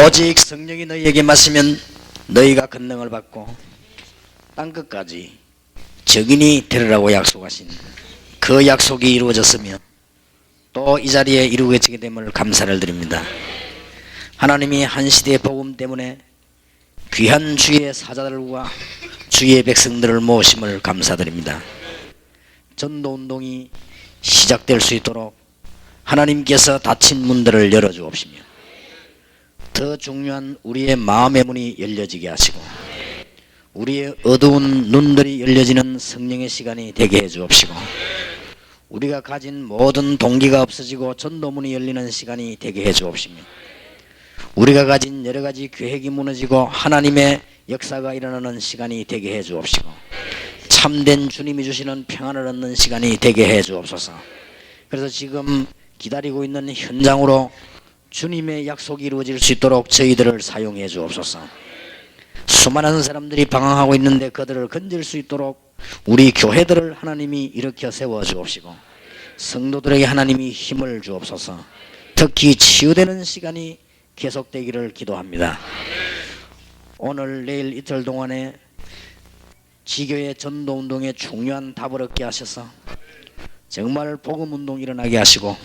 오직 성령이 너희에게 마시면 너희가 권능을 받고 땅끝까지 증인이 되리라고 약속하신 그 약속이 이루어졌으며 또 이 자리에 이루어지게 됨을 감사를 드립니다. 하나님이 한 시대의 복음 때문에 귀한 주의 사자들과 주의 백성들을 모으심을 감사드립니다. 전도운동이 시작될 수 있도록 하나님께서 닫힌 문들을 열어주옵시며 더 중요한 우리의 마음의 문이 열려지게 하시고 우리의 어두운 눈들이 열려지는 성령의 시간이 되게 해주옵시고 우리가 가진 모든 동기가 없어지고 전도문이 열리는 시간이 되게 해주옵시며 우리가 가진 여러가지 계획이 무너지고 하나님의 역사가 일어나는 시간이 되게 해주옵시고 참된 주님이 주시는 평안을 얻는 시간이 되게 해주옵소서. 그래서 지금 기다리고 있는 현장으로 주님의 약속이 이루어질 수 있도록 저희들을 사용해 주옵소서. 수많은 사람들이 방황하고 있는데 그들을 건질 수 있도록 우리 교회들을 하나님이 일으켜 세워 주옵시고 성도들에게 하나님이 힘을 주옵소서. 특히 치유되는 시간이 계속되기를 기도합니다. 오늘 내일 이틀 동안에 지교의 전도운동에 중요한 답을 얻게 하셔서 정말 복음운동 일어나게 하시고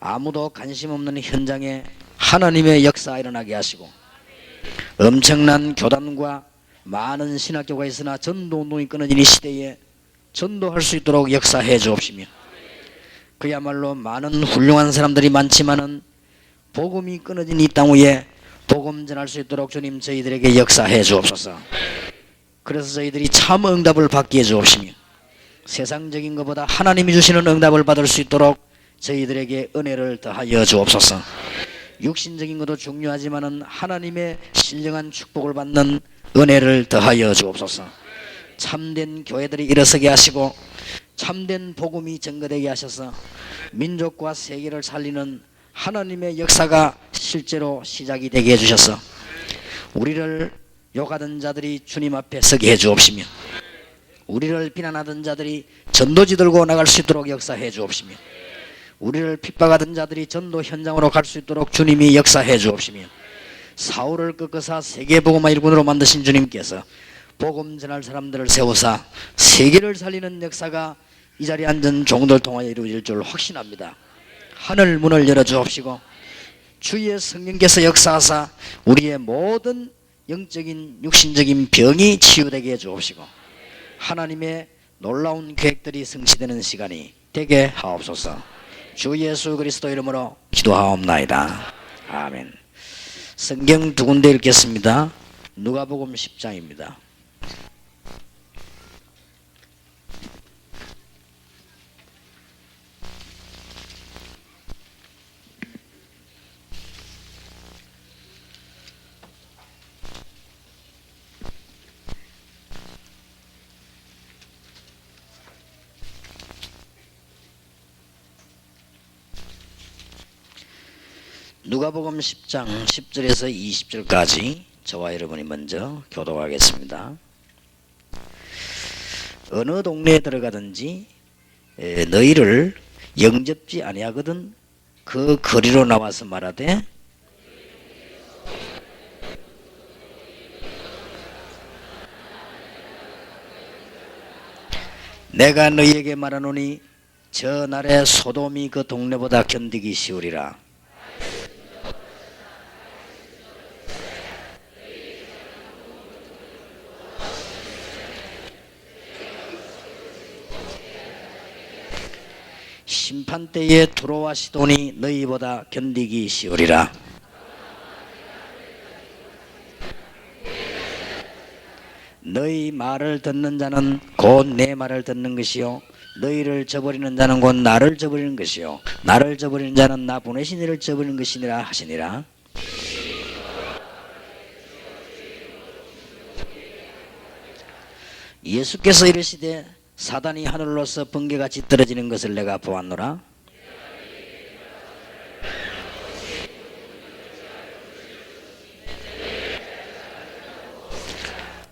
아무도 관심 없는 현장에 하나님의 역사 일어나게 하시고 엄청난 교단과 많은 신학교가 있으나 전도운동이 끊어진 이 시대에 전도할 수 있도록 역사해 주옵시며 그야말로 많은 훌륭한 사람들이 많지만은 복음이 끊어진 이 땅 위에 복음 전할 수 있도록 주님 저희들에게 역사해 주옵소서. 그래서 저희들이 참 응답을 받게 해 주옵시며 세상적인 것보다 하나님이 주시는 응답을 받을 수 있도록 저희들에게 은혜를 더하여 주옵소서. 육신적인 것도 중요하지만은 하나님의 신령한 축복을 받는 은혜를 더하여 주옵소서. 참된 교회들이 일어서게 하시고 참된 복음이 증거되게 하셔서 민족과 세계를 살리는 하나님의 역사가 실제로 시작이 되게 해주셔서 우리를 욕하던 자들이 주님 앞에 서게 해주옵시며 우리를 비난하던 자들이 전도지 들고 나갈 수 있도록 역사해 주옵시며 우리를 핍박하던 자들이 전도 현장으로 갈 수 있도록 주님이 역사해 주옵시며 사울을 꺾어서 세계복음화 일꾼으로 만드신 주님께서 복음 전할 사람들을 세우사 세계를 살리는 역사가 이 자리에 앉은 종들 통하여 이루어질 줄 확신합니다. 하늘 문을 열어 주옵시고 주의 성령께서 역사하사 우리의 모든 영적인 육신적인 병이 치유되게 해 주옵시고 하나님의 놀라운 계획들이 성취되는 시간이 되게 하옵소서. 주 예수 그리스도 이름으로 기도하옵나이다. 아멘. 성경 두 군데 읽겠습니다. 누가복음 10장입니다. 누가복음 10장 10절에서 20절까지 저와 여러분이 먼저 교독하겠습니다. 어느 동네에 들어가든지 너희를 영접지 아니하거든 그 거리로 나와서 말하되 내가 너희에게 말하노니 저 날에 소돔이 그 동네보다 견디기 쉬우리라. 심판 때에 두로와 시돈이 너희보다 견디기 쉬우리라. 너희 말을 듣는 자는 곧 내 말을 듣는 것이요 너희를 저버리는 자는 곧 나를 저버리는 것이요 나를 저버리는 자는 나 보내신 이를 저버리는 것이니라 하시니라. 예수께서 이르시되 사단이 하늘로서 번개같이 떨어지는 것을 내가 보았노라.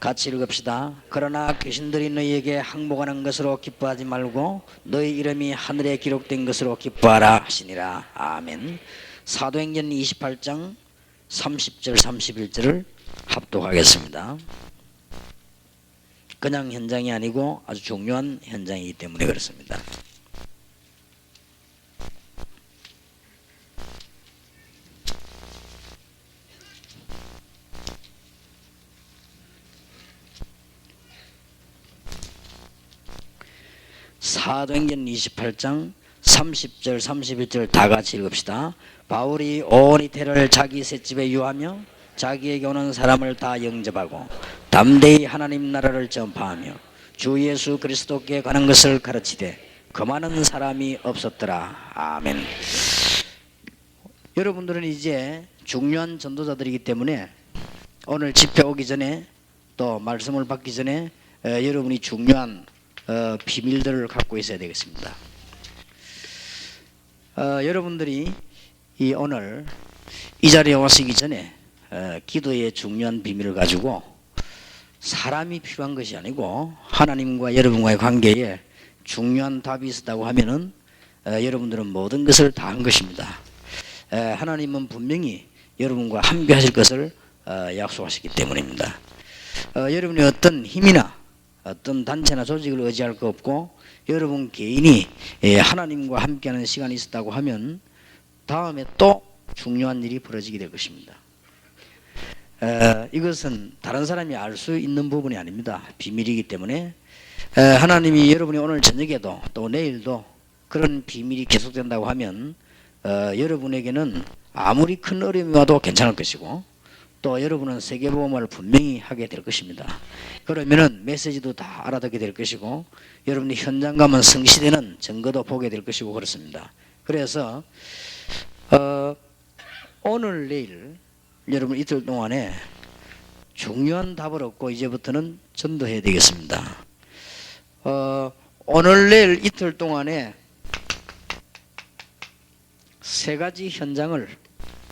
같이 읽읍시다. 그러나 귀신들이 너희에게 항복하는 것으로 기뻐하지 말고 너희 이름이 하늘에 기록된 것으로 기뻐하라 하시니라. 아멘. 사도행전 28장 30절 31절을 합독하겠습니다. 그냥 현장이 아니고 아주 중요한 현장이기 때문에 그렇습니다. 사도행전 28장 30절 31절 다 같이 읽읍시다. 바울이 온 이태를 자기 셋집에 유하며 자기에게 오는 사람을 다 영접하고 담대히 하나님 나라를 전파하며 주 예수 그리스도께 가는 것을 가르치되 그 많은 사람이 없었더라. 아멘. 여러분들은 이제 중요한 전도자들이기 때문에 오늘 집회 오기 전에 또 말씀을 받기 전에 여러분이 중요한 비밀들을 갖고 있어야 되겠습니다. 여러분들이 오늘 이 자리에 오시기 전에 기도의 중요한 비밀을 가지고 사람이 필요한 것이 아니고 하나님과 여러분과의 관계에 중요한 답이 있었다고 하면은 여러분들은 모든 것을 다 한 것입니다. 하나님은 분명히 여러분과 함께 하실 것을 약속하셨기 때문입니다. 여러분이 어떤 힘이나 어떤 단체나 조직을 의지할 거 없고 여러분 개인이 하나님과 함께하는 시간이 있었다고 하면 다음에 또 중요한 일이 벌어지게 될 것입니다. 이것은 다른 사람이 알 수 있는 부분이 아닙니다. 비밀이기 때문에 하나님이 여러분이 오늘 저녁에도 또 내일도 그런 비밀이 계속된다고 하면 여러분에게는 아무리 큰 어려움이 와도 괜찮을 것이고 또 여러분은 세계보험을 분명히 하게 될 것입니다. 그러면은 메시지도 다 알아듣게 될 것이고 여러분이 현장 가면 성시되는 증거도 보게 될 것이고 그렇습니다. 그래서 오늘 내일 여러분 이틀 동안에 중요한 답을 얻고 이제부터는 전도해야 되겠습니다. 오늘 내일 이틀 동안에 세 가지 현장을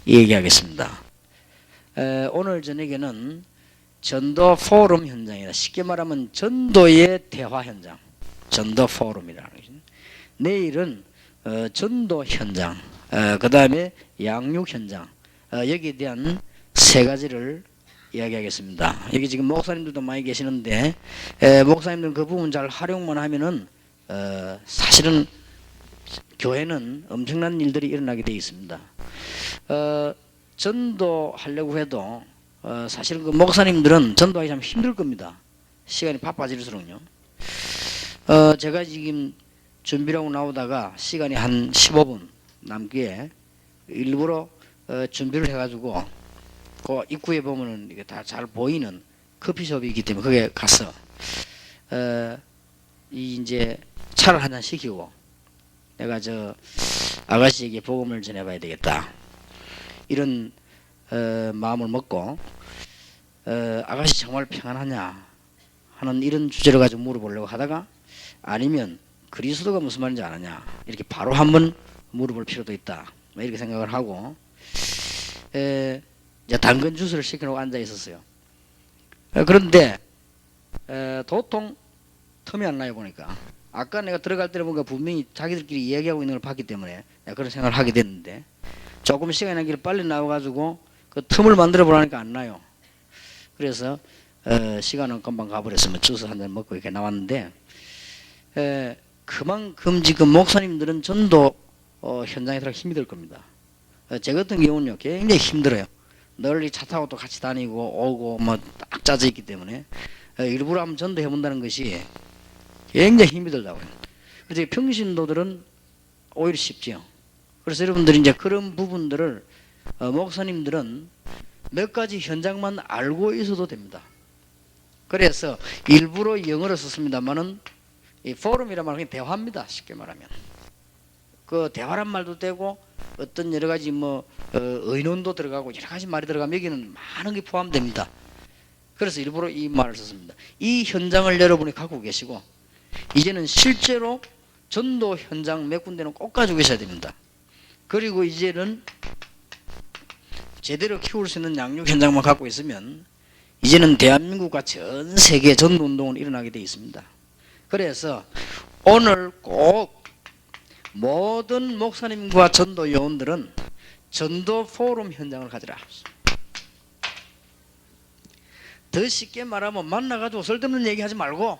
얘기하겠습니다. 오늘 저녁에는 전도 포럼 현장이다. 쉽게 말하면 전도의 대화 현장, 전도 포럼이라는 거죠. 내일은 전도 현장, 그 다음에 양육 현장, 여기에 대한 세 가지를 이야기하겠습니다. 여기 지금 목사님들도 많이 계시는데 목사님들은 그 부분 잘 활용만 하면은 사실은 교회는 엄청난 일들이 일어나게 되어 있습니다. 전도하려고 해도 사실은 그 목사님들은 전도하기 참 힘들 겁니다. 시간이 바빠질수록요. 제가 지금 준비를 하고 나오다가 시간이 한 15분 남기에 일부러 준비를 해가지고 그 입구에 보면은 이게 다 잘 보이는 커피숍이 있기 때문에 거기에 가서 이제 차를 한잔 시키고 내가 저 아가씨에게 복음을 전해봐야 되겠다 이런 마음을 먹고 아가씨 정말 평안하냐 하는 이런 주제를 가지고 물어보려고 하다가 아니면 그리스도가 무슨 말인지 아느냐 이렇게 바로 한번 물어볼 필요도 있다 이렇게 생각을 하고 이제 당근 주스를 시켜놓고 앉아 있었어요. 그런데 도통 틈이 안 나요. 보니까 아까 내가 들어갈 때는 뭔가 분명히 자기들끼리 이야기하고 있는 걸 봤기 때문에 내가 그런 생각을 하게 됐는데 조금 시간이 나기를 빨리 나와가지고 그 틈을 만들어 보라니까 안 나요. 그래서 시간은 금방 가버렸으면 주스 한 잔 먹고 이렇게 나왔는데 그만큼 지금 목사님들은 전도 현장에 들어가 힘이 들 겁니다. 제 같은 경우는요 굉장히 힘들어요. 널리 차 타고 또 같이 다니고 오고 뭐 딱 짜져 있기 때문에 일부러 한번 전도해 본다는 것이 굉장히 힘이 들다고요. 그래서 평신도들은 오히려 쉽지요. 그래서 여러분들이 이제 그런 부분들을 목사님들은 몇 가지 현장만 알고 있어도 됩니다. 그래서 일부러 영어를 썼습니다만은 이 포럼이란 말은 그냥 대화입니다. 쉽게 말하면 그 대화란 말도 되고 어떤 여러 가지 뭐 의논도 들어가고 여러 가지 말이 들어가면 여기는 많은 게 포함됩니다. 그래서 일부러 이 말을 썼습니다. 이 현장을 여러분이 갖고 계시고 이제는 실제로 전도 현장 몇 군데는 꼭 가지고 계셔야 됩니다. 그리고 이제는 제대로 키울 수 있는 양육 현장만 갖고 있으면 이제는 대한민국과 전 세계 전도 운동은 일어나게 되어 있습니다. 그래서 오늘 꼭 모든 목사님과 전도 요원들은 전도 포럼 현장을 가지라. 더 쉽게 말하면 만나가지고 쓸데없는 얘기하지 말고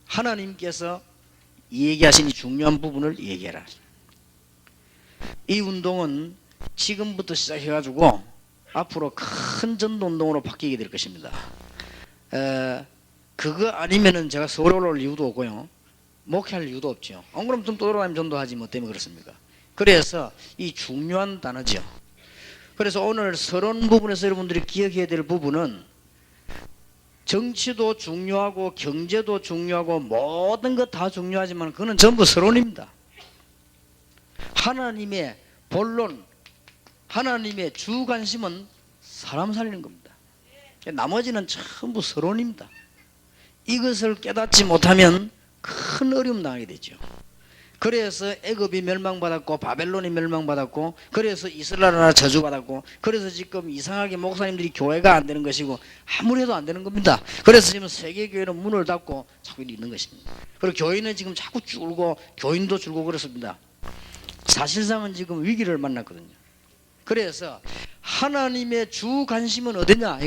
하나님께서 얘기하신 이 중요한 부분을 얘기해라. 이 운동은 지금부터 시작해가지고 앞으로 큰 전도운동으로 바뀌게 될 것입니다. 그거 아니면은 제가 서울 올라올 이유도 없고요, 목회할 이유도 없죠. 안 그러면 좀 돌아다니면 전도하지 뭐 때문에 그렇습니까? 그래서 이 중요한 단어죠. 그래서 오늘 서론 부분에서 여러분들이 기억해야 될 부분은 정치도 중요하고 경제도 중요하고 모든 것 다 중요하지만 그거는 전부 서론입니다. 하나님의 본론, 하나님의 주 관심은 사람 살리는 겁니다. 나머지는 전부 서론입니다. 이것을 깨닫지 못하면 큰 어려움 당하게 되죠. 그래서 애굽이 멸망받았고 바벨론이 멸망받았고, 그래서 이스라엘 나라 저주받았고, 그래서 지금 이상하게 목사님들이 교회가 안 되는 것이고 아무래도 안 되는 겁니다. 그래서 지금 세계교회는 문을 닫고 자꾸 있는 것입니다. 그리고 교회는 지금 자꾸 줄고 교인도 줄고 그렇습니다. 사실상은 지금 위기를 만났거든요. 그래서 하나님의 주 관심은 어디냐?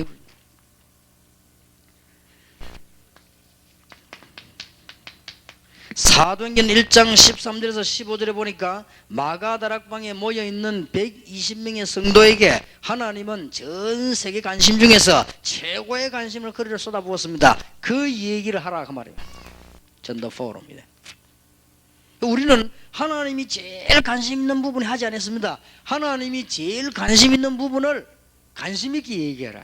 사도행전 1장 13절에서 15절에 보니까 마가다락방에 모여있는 120명의 성도에게 하나님은 전 세계 관심 중에서 최고의 관심을 그리를 쏟아부었습니다. 그 얘기를 하라 그 말이에요. 전도 포럼이네. 우리는 하나님이 제일 관심 있는 부분에 하지 않았습니다. 하나님이 제일 관심 있는 부분을 관심 있게 얘기해라.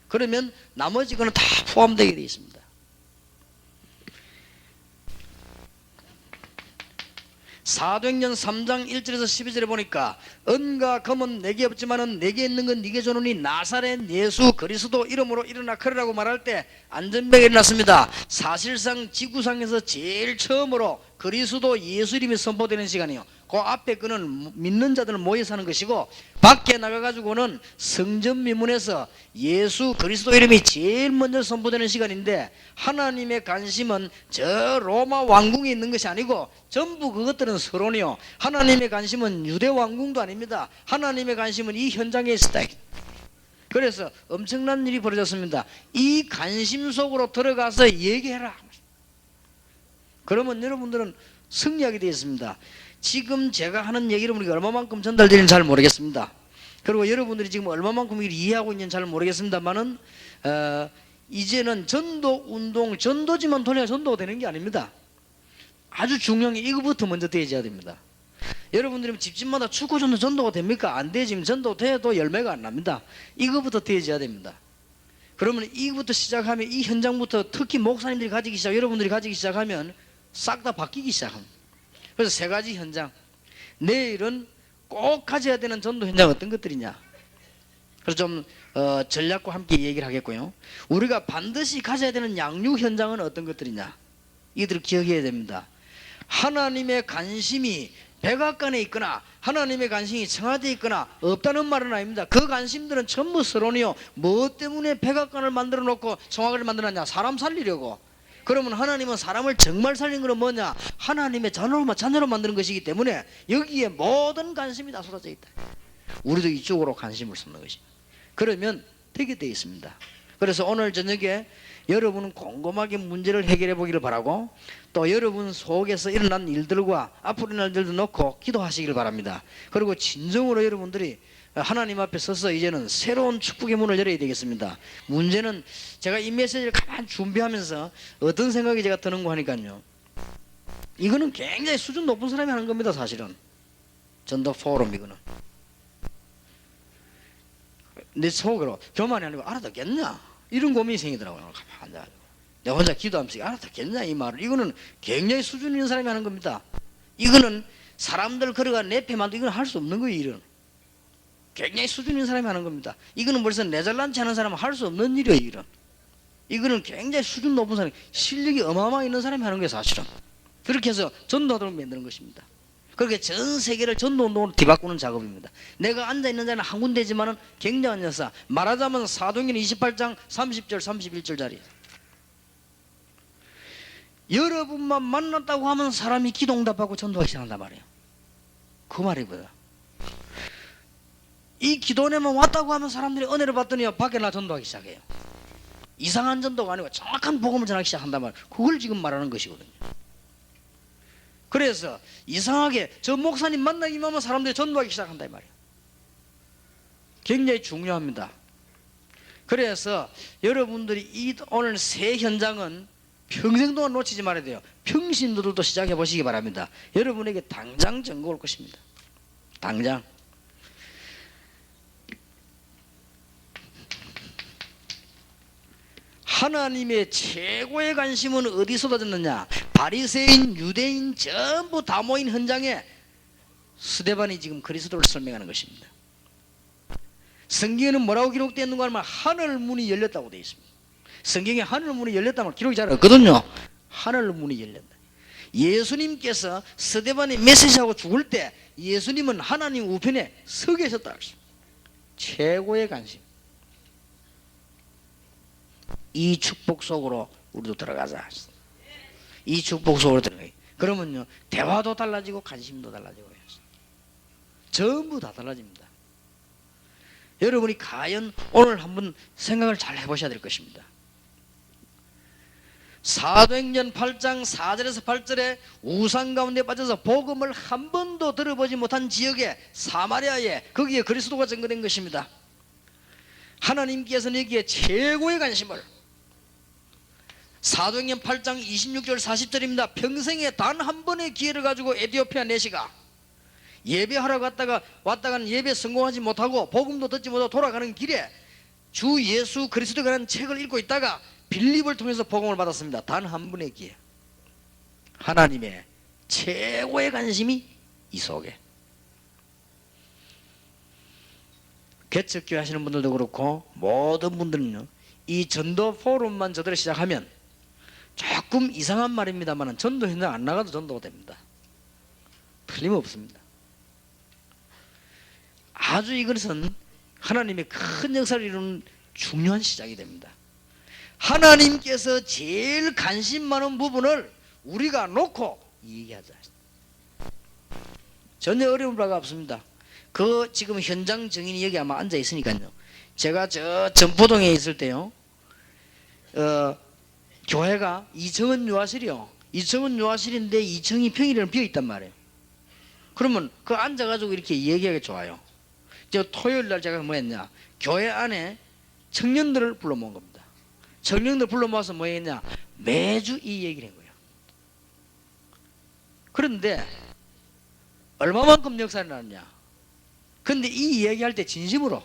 그러면 나머지 거는 다 포함되게 되어 있습니다. 사도행전 3장 1절에서 12절에 보니까 은과 금은 내게 없지만은 내게 있는 건 네게 주노니 나사렛 예수 그리스도 이름으로 일어나 걸으라고 말할 때 안전병이 일어났습니다. 사실상 지구상에서 제일 처음으로 그리스도 예수 이름이 선포되는 시간이요. 그 앞에 그는 믿는 자들 모여 사는 것이고, 밖에 나가가지고는 성전 미문에서 예수 그리스도 이름이 제일 먼저 선포되는 시간인데, 하나님의 관심은 저 로마 왕궁에 있는 것이 아니고 전부 그것들은 서론이요. 하나님의 관심은 유대 왕궁도 아닙니다. 하나님의 관심은 이 현장에 있었다. 그래서 엄청난 일이 벌어졌습니다. 이 관심 속으로 들어가서 얘기해라. 그러면 여러분들은 승리하게 되어 있습니다. 지금 제가 하는 얘기를 우리가 얼마만큼 전달되는지 잘 모르겠습니다. 그리고 여러분들이 지금 얼마만큼 이걸 이해하고 있는지 잘 모르겠습니다만은 이제는 전도 운동, 전도지만 돌려야 전도가 되는 게 아닙니다. 아주 중요한 게 이거부터 먼저 되어야 됩니다. 여러분들이 집집마다 축구전도 전도가 됩니까? 안 돼. 지금 전도 돼도 열매가 안 납니다. 이거부터 되어야 됩니다. 그러면 이거부터 시작하면 이 현장부터 특히 목사님들이 가지기 시작, 여러분들이 가지기 시작하면 싹 다 바뀌기 시작합니다. 그래서 세 가지 현장, 내일은 꼭 가져야 되는 전도 현장 어떤 것들이냐, 그래서 좀 전략과 함께 얘기를 하겠고요. 우리가 반드시 가져야 되는 양육 현장은 어떤 것들이냐, 이들을 기억해야 됩니다. 하나님의 관심이 백악관에 있거나 하나님의 관심이 청와대에 있거나 없다는 말은 아닙니다. 그 관심들은 전부 서론이요. 뭐 때문에 백악관을 만들어 놓고 청와대를 만들었냐? 사람 살리려고. 그러면 하나님은 사람을 정말 살린 건 뭐냐? 하나님의 자녀로 만드는 것이기 때문에 여기에 모든 관심이 다 쏟아져 있다. 우리도 이쪽으로 관심을 쏟는 것입니다. 그러면 되게 되어 있습니다. 그래서 오늘 저녁에 여러분은 곰곰하게 문제를 해결해 보기를 바라고, 또 여러분 속에서 일어난 일들과 앞으로 일어날 일들도 놓고 기도하시길 바랍니다. 그리고 진정으로 여러분들이 하나님 앞에 서서 이제는 새로운 축복의 문을 열어야 되겠습니다. 문제는 제가 이 메시지를 가만히 준비하면서 어떤 생각이 제가 드는가 하니까요, 이거는 굉장히 수준 높은 사람이 하는 겁니다. 사실은 전도 포럼, 이거는 내 속으로 교만이 아니고 알아듣겠냐 이런 고민이 생기더라고요. 가만히 앉아가지고 내가 혼자 기도하면서 알아듣겠냐 이 말을. 이거는 굉장히 수준 있는 사람이 하는 겁니다. 이거는 사람들 걸어가 내패만도 이건 할 수 없는 거예요. 이런 굉장히 수준 있는 사람이 하는 겁니다. 이거는 벌써 내 잘난치 하는 사람은 할 수 없는 일이에요. 이거는 굉장히 수준 높은 사람, 실력이 어마어마하게 있는 사람이 하는 거예요. 사실은 그렇게 해서 전도하도록 만드는 것입니다. 그렇게 전 세계를 전도운동으로 뒤바꾸는 작업입니다. 내가 앉아있는 자리는 한 군데지만은 굉장한 역사. 말하자면 사도행전 28장 30절 31절 자리, 여러분만 만났다고 하면 사람이 기도응답하고 전도하기 시작한단 말이에요. 그 말이거든. 이 기도원에만 왔다고 하면 사람들이 은혜를 받더니 밖에 나 전도하기 시작해요. 이상한 전도가 아니고 정확한 복음을 전하기 시작한단 말이에요. 그걸 지금 말하는 것이거든요. 그래서 이상하게 저 목사님 만나기만 하면 사람들이 전도하기 시작한다 이 말이에요. 굉장히 중요합니다. 그래서 여러분들이 오늘 새 현장은 평생 동안 놓치지 말아야 돼요. 평신도들도 시작해 보시기 바랍니다. 여러분에게 당장 증거 올 것입니다. 당장. 하나님의 최고의 관심은 어디 쏟아졌느냐? 바리새인, 유대인 전부 다 모인 현장에 스데반이 지금 그리스도를 설명하는 것입니다. 성경에는 뭐라고 기록되어 있는가 하면 하늘 문이 열렸다고 되어 있습니다. 성경에 하늘 문이 열렸다면 기록이 잘 없거든요. 하늘 문이 열렸다. 예수님께서 스데반이 메시지하고 죽을 때 예수님은 하나님 우편에 서 계셨다고 했습니다. 최고의 관심. 이 축복 속으로 우리도 들어가자. 이 축복 속으로 들어가. 그러면요 대화도 달라지고 관심도 달라지고 해요. 전부 다 달라집니다. 여러분이 과연 오늘 한번 생각을 잘 해보셔야 될 것입니다. 사도행전 8장 4절에서 8절에 우상 가운데 빠져서 복음을 한 번도 들어보지 못한 지역에 사마리아에 거기에 그리스도가 증거된 것입니다. 하나님께서는 여기에 최고의 관심을 사도행전 8장 26절 40절입니다. 평생에 단 한 번의 기회를 가지고 에티오피아 내시가 예배하러 왔다가는 예배 성공하지 못하고 복음도 듣지 못하고 돌아가는 길에 주 예수 그리스도에 관한 책을 읽고 있다가 빌립을 통해서 복음을 받았습니다. 단 한 번의 기회. 하나님의 최고의 관심이 이 속에. 개척교회 하시는 분들도 그렇고 모든 분들은요 이 전도 포럼만 저대로 시작하면 조금 이상한 말입니다만 전도 현장 안 나가도 전도가 됩니다. 틀림없습니다. 아주 이것은 하나님의 큰 역사를 이루는 중요한 시작이 됩니다. 하나님께서 제일 관심 많은 부분을 우리가 놓고 얘기하자. 전혀 어려운 바가 없습니다. 그 지금 현장 증인이 여기 아마 앉아 있으니까요. 제가 저 전포동에 있을 때요. 교회가 2층은 요아실이요. 2층은 요아실인데 2층이 평일에는 비어 있단 말이에요. 그러면 그 앉아가지고 이렇게 얘기하기 좋아요. 저 토요일 날 제가 뭐 했냐. 교회 안에 청년들을 불러 모은 겁니다. 청년들 불러 모아서 뭐 했냐. 매주 이 얘기를 한 거예요. 그런데 얼마만큼 역사를 나왔냐. 근데 이 얘기할 때 진심으로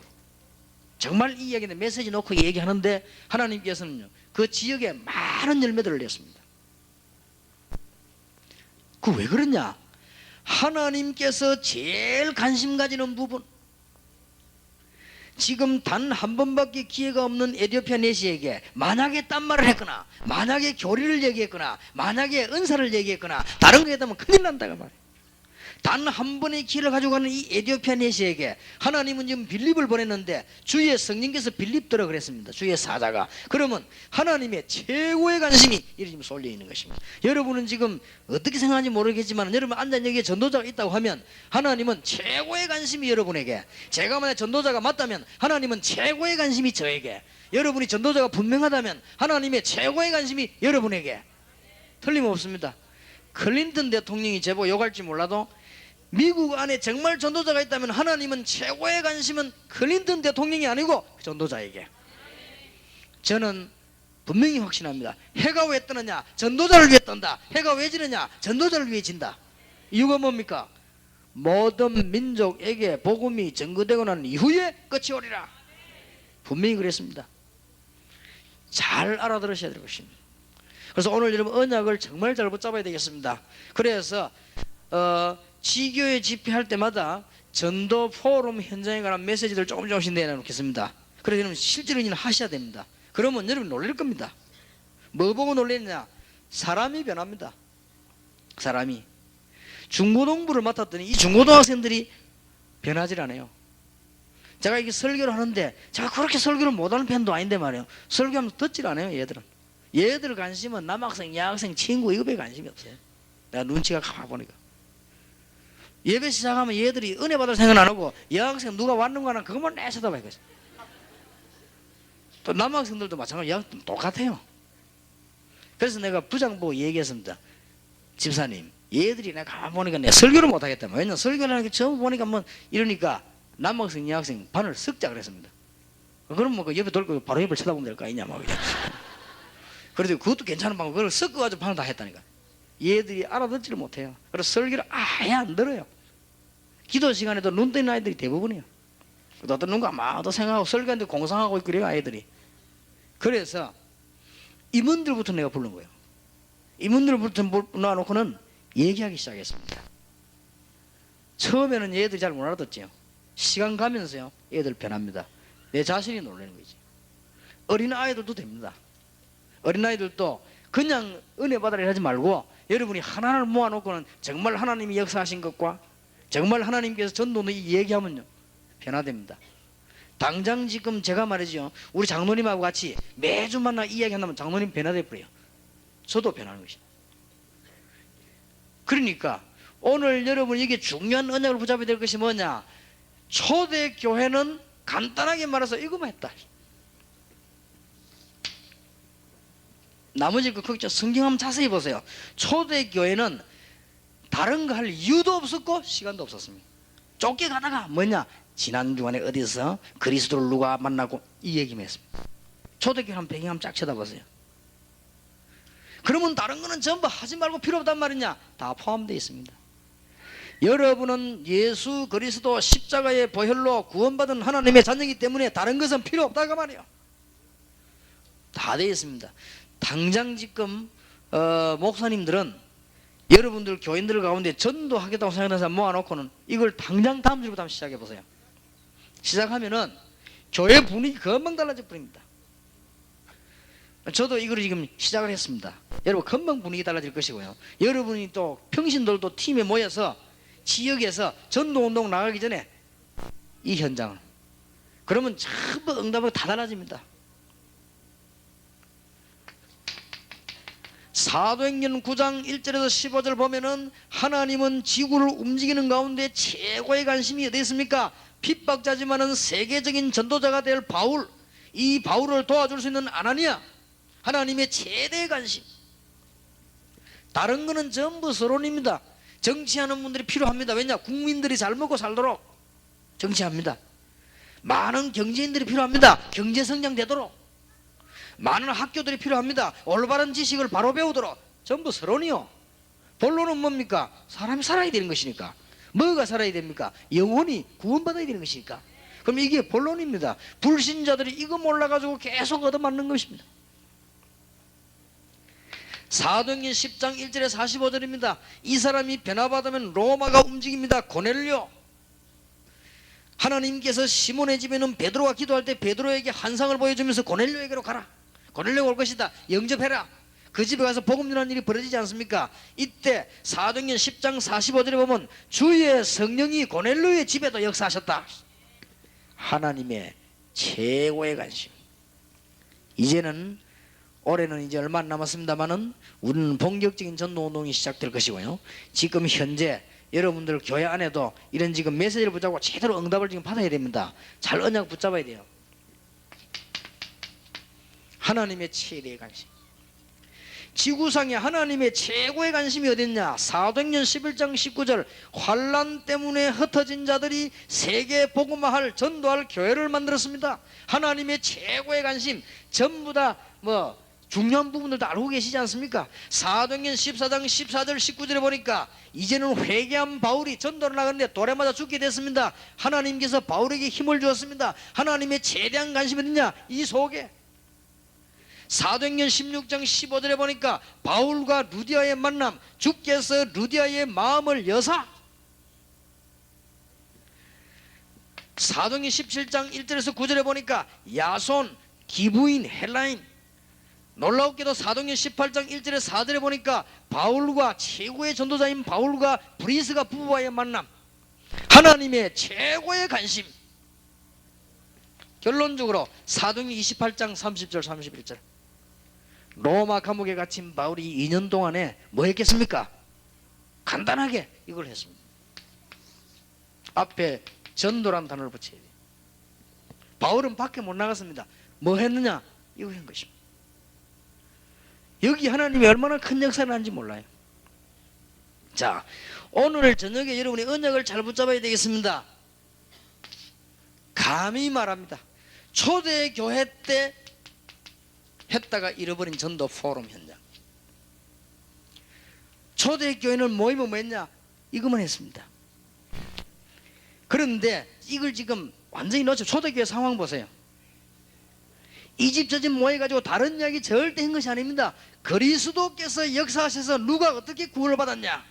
정말 이 이야기인데 메시지 놓고 얘기하는데 하나님께서는요 그 지역에 많은 열매들을 냈습니다. 그 왜 그러냐. 하나님께서 제일 관심 가지는 부분, 지금 단 한 번밖에 기회가 없는 에티오피아 내시에게 만약에 딴 말을 했거나 만약에 교리를 얘기했거나 만약에 은사를 얘기했거나 다른 거 했다면 큰일 난다고 말이에요. 단 한 번의 기회를 가지고 가는 이 에티오피아 내시에게 하나님은 지금 빌립을 보냈는데 주의 성령께서 빌립더라 그랬습니다. 주의 사자가. 그러면 하나님의 최고의 관심이 이렇게 지금 쏠려 있는 것입니다. 여러분은 지금 어떻게 생각하는지 모르겠지만 여러분 앉은 여기에 전도자가 있다고 하면 하나님은 최고의 관심이 여러분에게, 제가 만약 전도자가 맞다면 하나님은 최고의 관심이 저에게, 여러분이 전도자가 분명하다면 하나님의 최고의 관심이 여러분에게. 틀림없습니다. 클린턴 대통령이 제보 욕할지 몰라도 미국 안에 정말 전도자가 있다면 하나님은 최고의 관심은 클린턴 대통령이 아니고 전도자에게. 저는 분명히 확신합니다. 해가 왜 뜨느냐? 전도자를 위해 뜬다. 해가 왜 지느냐? 전도자를 위해 진다. 이유가 뭡니까? 모든 민족에게 복음이 전거되고 난 이후에 끝이 오리라. 분명히 그랬습니다. 잘 알아들으셔야 될 것입니다. 그래서 오늘 여러분 언약을 정말 잘 붙잡아야 되겠습니다. 그래서 지교회 집회할 때마다 전도 포럼 현장에 관한 메시지를 조금씩 내놓겠습니다. 그래서 여러분 실제로 이는 하셔야 됩니다. 그러면 여러분 놀랄 겁니다. 뭐 보고 놀랐냐? 사람이 변합니다. 사람이. 중고등부를 맡았더니 이 중고등학생들이 변하질 않아요. 제가 이게 설교를 하는데 제가 그렇게 설교를 못하는 편도 아닌데 말이에요. 설교하면 듣질 않아요. 얘들 관심은 남학생, 여학생, 친구 이거에 관심이 없어요. 내가 눈치가 가보니까. 예배 시작하면 얘들이 은혜 받을 생각 안 하고 여학생 누가 왔는가 하는 그것만 내 쳐다봐요. 또 남학생들도 마찬가지로 똑같아요. 그래서 내가 부장보고 얘기했습니다. 집사님, 얘들이 내가 가만 보니까 내가 설교를 못하겠다. 왜냐면 설교를 하는 게 처음 보니까 뭐 이러니까 남학생, 여학생 반을 섞자 그랬습니다. 그럼 뭐 그 옆에 돌고 바로 옆을 쳐다보면 될 거 아니냐 막 그냥. 그래도 그것도 괜찮은 방법. 그걸 섞어가지고 반을 다 했다니까. 얘들이 알아듣지를 못해요. 그래서 설교를 아예 안 들어요. 기도 시간에도 눈 뜨는 아이들이 대부분이에요. 어떤 눈가 아마도 생각하고 설교하는데 공상하고 있고 그래요 아이들이. 그래서 임원들부터 내가 부른 거예요. 임원들부터 불러놓고는 얘기하기 시작했습니다. 처음에는 얘들이 잘 못 알아듣지요. 시간 가면서요 얘들 변합니다. 내 자신이 놀라는 거지. 어린아이들도 됩니다. 어린아이들도 그냥 은혜 받으려 하지 말고 여러분이 하나를 모아놓고는 정말 하나님이 역사하신 것과 정말 하나님께서 전도는 얘기하면요 변화됩니다. 당장 지금 제가 말이죠 우리 장로님하고 같이 매주 만나 이야기한다면 장로님 변화돼 버려요. 저도 변하는 것입니다. 그러니까 오늘 여러분 이게 중요한 언약을 붙잡아야 될 것이 뭐냐, 초대교회는 간단하게 말해서 이거만 했다. 나머지 그 성경 한번 자세히 보세요. 초대교회는 다른 거 할 이유도 없었고 시간도 없었습니다. 쫓겨가다가 뭐냐, 지난 주간에 어디서 그리스도를 누가 만나고 이 얘기만 했습니다. 초대교회 한 배경 한번 쫙 쳐다보세요. 그러면 다른 거는 전부 하지 말고 필요 없단 말이냐, 다 포함되어 있습니다. 여러분은 예수 그리스도 십자가의 보혈로 구원받은 하나님의 자녀이기 때문에 다른 것은 필요 없다고 말이에요. 다 되어 있습니다. 당장 지금 목사님들은 여러분들 교인들 가운데 전도하겠다고 생각하는 사람 모아놓고는 이걸 당장 다음 주부터 한번 시작해 보세요. 시작하면은 교회 분위기 금방 달라져 버립니다. 저도 이걸 지금 시작을 했습니다. 여러분 금방 분위기 달라질 것이고요. 여러분이 또 평신들도 팀에 모여서 지역에서 전도운동 나가기 전에 이 현장을 그러면 전부 응답이 다 달라집니다. 사도행전 9장 1절에서 15절 보면은 하나님은 지구를 움직이는 가운데 최고의 관심이 어디 있습니까? 핍박자지만은 세계적인 전도자가 될 바울, 이 바울을 도와줄 수 있는 아나니아, 하나님의 최대 관심. 다른 거는 전부 서론입니다. 정치하는 분들이 필요합니다. 왜냐? 국민들이 잘 먹고 살도록 정치합니다. 많은 경제인들이 필요합니다. 경제 성장되도록. 많은 학교들이 필요합니다. 올바른 지식을 바로 배우도록. 전부 서론이요. 본론은 뭡니까? 사람이 살아야 되는 것이니까. 뭐가 살아야 됩니까? 영혼이 구원받아야 되는 것이니까. 그럼 이게 본론입니다. 불신자들이 이거 몰라가지고 계속 얻어맞는 것입니다. 사도행전 10장 1절에 45절입니다. 이 사람이 변화받으면 로마가 움직입니다. 고넬료. 하나님께서 시몬의 집에는 베드로가 기도할 때 베드로에게 환상을 보여주면서 고넬료에게로 가라. 고넬료가 올 것이다. 영접해라. 그 집에 가서 복음 전하는 일이 벌어지지 않습니까? 이때 사도행전 10장 45절에 보면 주의 성령이 고넬료의 집에도 역사하셨다. 하나님의 최고의 관심. 이제는 올해는 이제 얼마 안 남았습니다만은 우리는 본격적인 전도운동이 시작될 것이고요. 지금 현재 여러분들 교회 안에도 이런 지금 메시지를 붙잡고 제대로 응답을 지금 받아야 됩니다. 잘 언약 붙잡아야 돼요. 하나님의 최대의 관심. 지구상에 하나님의 최고의 관심이 어딨냐? 사도행전 11장 19절 환난 때문에 흩어진 자들이 세계 복음화할 전도할 교회를 만들었습니다. 하나님의 최고의 관심. 전부 다 중요한 부분들도 알고 계시지 않습니까? 사도행전 14장 14절 19절에 보니까 이제는 회개한 바울이 전도를 나가는데 돌에 맞아 죽게 됐습니다. 하나님께서 바울에게 힘을 주었습니다. 하나님의 최대한 관심이 있느냐? 이 속에. 사도행전 16장 15절에 보니까 바울과 루디아의 만남, 주께서 루디아의 마음을 여사. 사도행전 17장 1절에서 9절에 보니까 야손, 기부인, 헬라인. 놀라웠게도 사도행전 18장 1절에 4절에 보니까 바울과 최고의 전도자인 바울과 브리스가 부부와의 만남. 하나님의 최고의 관심. 결론적으로 사도행전 28장 30절 31절 로마 감옥에 갇힌 바울이 2년 동안에 뭐 했겠습니까? 간단하게 이걸 했습니다. 앞에 전도란 단어를 붙여야 돼요. 바울은 밖에 못 나갔습니다. 뭐 했느냐? 이거 한 것입니다. 여기 하나님이 얼마나 큰 역사를 하는지 몰라요. 자, 오늘 저녁에 여러분이 언약을 잘 붙잡아야 되겠습니다. 감히 말합니다. 초대교회 때 했다가 잃어버린 전도 포럼 현장. 초대교회는 모이면 뭐 했냐? 이것만 했습니다. 그런데 이걸 지금 완전히 놓쳐. 초대교회 상황 보세요. 이 집 저 집 모여가지고 다른 이야기 절대 한 것이 아닙니다. 그리스도께서 역사하셔서 누가 어떻게 구원을 받았냐?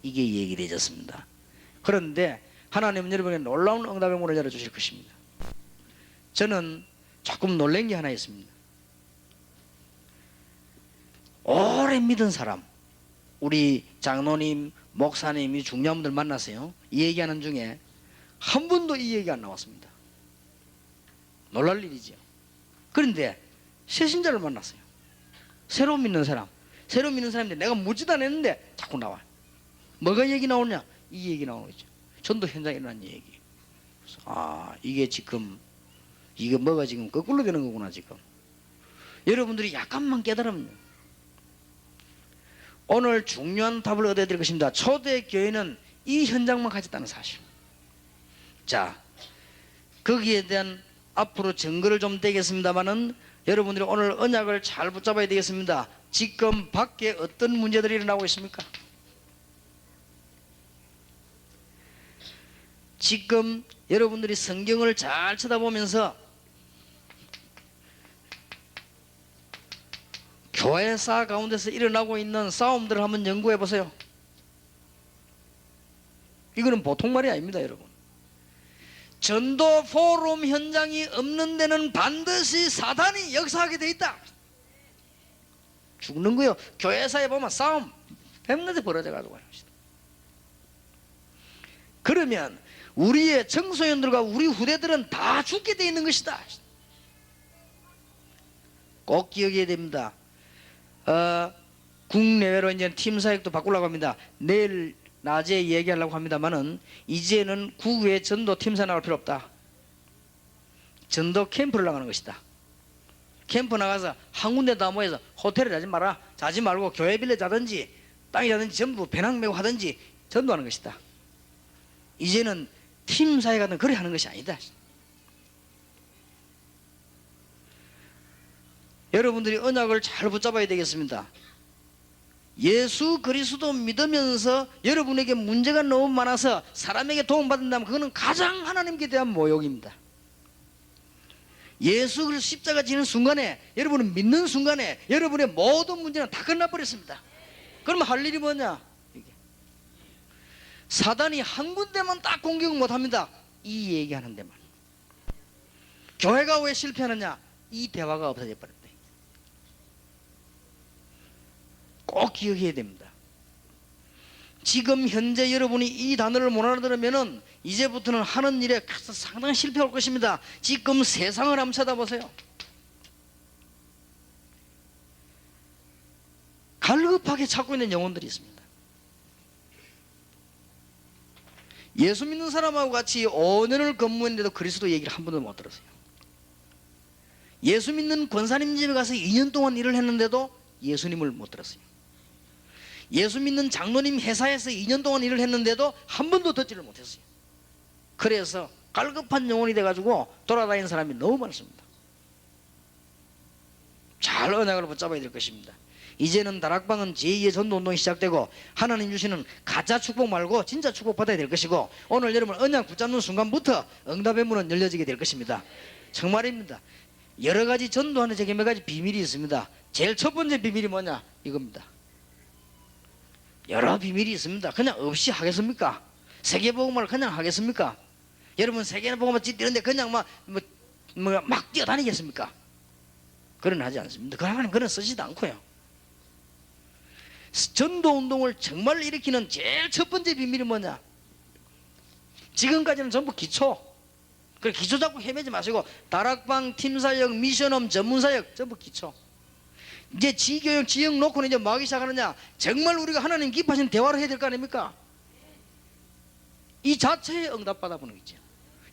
이게 얘기되어졌습니다. 그런데 하나님은 여러분에게 놀라운 응답의 문을 열어주실 것입니다. 저는 조금 놀란 게 하나 있습니다. 오래 믿은 사람, 우리 장로님, 목사님이 중요한 분들 만나세요. 이 얘기하는 중에 한 번도 이 얘기 안 나왔습니다. 놀랄 일이죠. 그런데 새신자를 만났어요. 새로 믿는 사람, 새로 믿는 사람인데 내가 묻지도 않았는데 자꾸 나와요. 뭐가 얘기 나오냐? 이 얘기 나오는 거죠. 전도 현장에 일어난 얘기. 이게 지금 이게 뭐가 지금 거꾸로 되는 거구나. 지금 여러분들이 약간만 깨달으면 오늘 중요한 답을 얻어야 될 것입니다. 초대교회는 이 현장만 가졌다는 사실. 자, 거기에 대한 앞으로 증거를 좀 대겠습니다만은 여러분들이 오늘 언약을 잘 붙잡아야 되겠습니다. 지금 밖에 어떤 문제들이 일어나고 있습니까? 지금 여러분들이 성경을 잘 쳐다보면서 교회사 가운데서 일어나고 있는 싸움들을 한번 연구해 보세요. 이거는 보통 말이 아닙니다, 여러분. 전도 포럼 현장이 없는 데는 반드시 사단이 역사하게 돼 있다. 죽는 거요. 교회사에 보면 싸움 백년째 벌어져 가지고. 그러면 우리의 청소년들과 우리 후대들은 다 죽게 돼 있는 것이다. 꼭 기억해야 됩니다. 국내외로 이제 팀 사역도 바꾸려고 합니다. 내일 낮에 얘기하려고 합니다만은 이제는 국외 전도 팀사 나갈 필요 없다. 전도 캠프를 나가는 것이다. 캠프 나가서 한 군데 다 모여서 호텔에 자지 마라. 자지 말고 교회 빌려 자든지 땅에 자든지 전부 배낭 메고 하든지 전도하는 것이다. 이제는 팀 사역은 그래 하는 것이 아니다. 여러분들이 언약을 잘 붙잡아야 되겠습니다. 예수 그리스도 믿으면서 여러분에게 문제가 너무 많아서 사람에게 도움받는다면 그거는 가장 하나님께 대한 모욕입니다. 예수 그리스도 십자가 지는 순간에, 여러분은 믿는 순간에 여러분의 모든 문제는 다 끝나버렸습니다. 그러면 할 일이 뭐냐? 사단이 한 군데만 딱 공격을 못합니다. 이 얘기하는 데만. 교회가 왜 실패하느냐? 이 대화가 없어져 버렸다. 꼭 기억해야 됩니다. 지금 현재 여러분이 이 단어를 못 알아들으면 이제부터는 하는 일에 상당히 실패할 것입니다. 지금 세상을 한번 쳐다보세요. 갈급하게 찾고 있는 영혼들이 있습니다. 예수 믿는 사람하고 같이 5년을 근무했는데도 그리스도 얘기를 한 번도 못 들었어요. 예수 믿는 권사님 집에 가서 2년 동안 일을 했는데도 예수님을 못 들었어요. 예수 믿는 장로님 회사에서 2년 동안 일을 했는데도 한 번도 듣지를 못했어요. 그래서 갈급한 영혼이 돼가지고 돌아다니는 사람이 너무 많습니다. 잘 언약을 붙잡아야 될 것입니다. 이제는 다락방은 제2의 전도운동이 시작되고 하나님 주시는 가짜 축복 말고 진짜 축복 받아야 될 것이고, 오늘 여러분 언약 붙잡는 순간부터 응답의 문은 열려지게 될 것입니다. 정말입니다. 여러 가지 전도하는 제게 몇 가지 비밀이 있습니다. 제일 첫 번째 비밀이 뭐냐? 이겁니다. 여러 비밀이 있습니다. 그냥 없이 하겠습니까? 세계복음을 그냥 하겠습니까? 여러분 세계복음을 뛰는데 그냥 막 뛰어다니겠습니까? 그런 하지 않습니다. 그런 쓰지도 않고요. 전도운동을 정말 일으키는 제일 첫 번째 비밀이 뭐냐? 지금까지는 전부 기초. 그래, 기초 잡고 헤매지 마시고 다락방, 팀사역, 미션홈, 전문사역 전부 기초. 이제 지교육, 지역 놓고는 이제 뭐 하기 시작하느냐? 정말 우리가 하나님 기뻐하시는 대화를 해야 될 거 아닙니까? 이 자체에 응답받아 보는 거죠.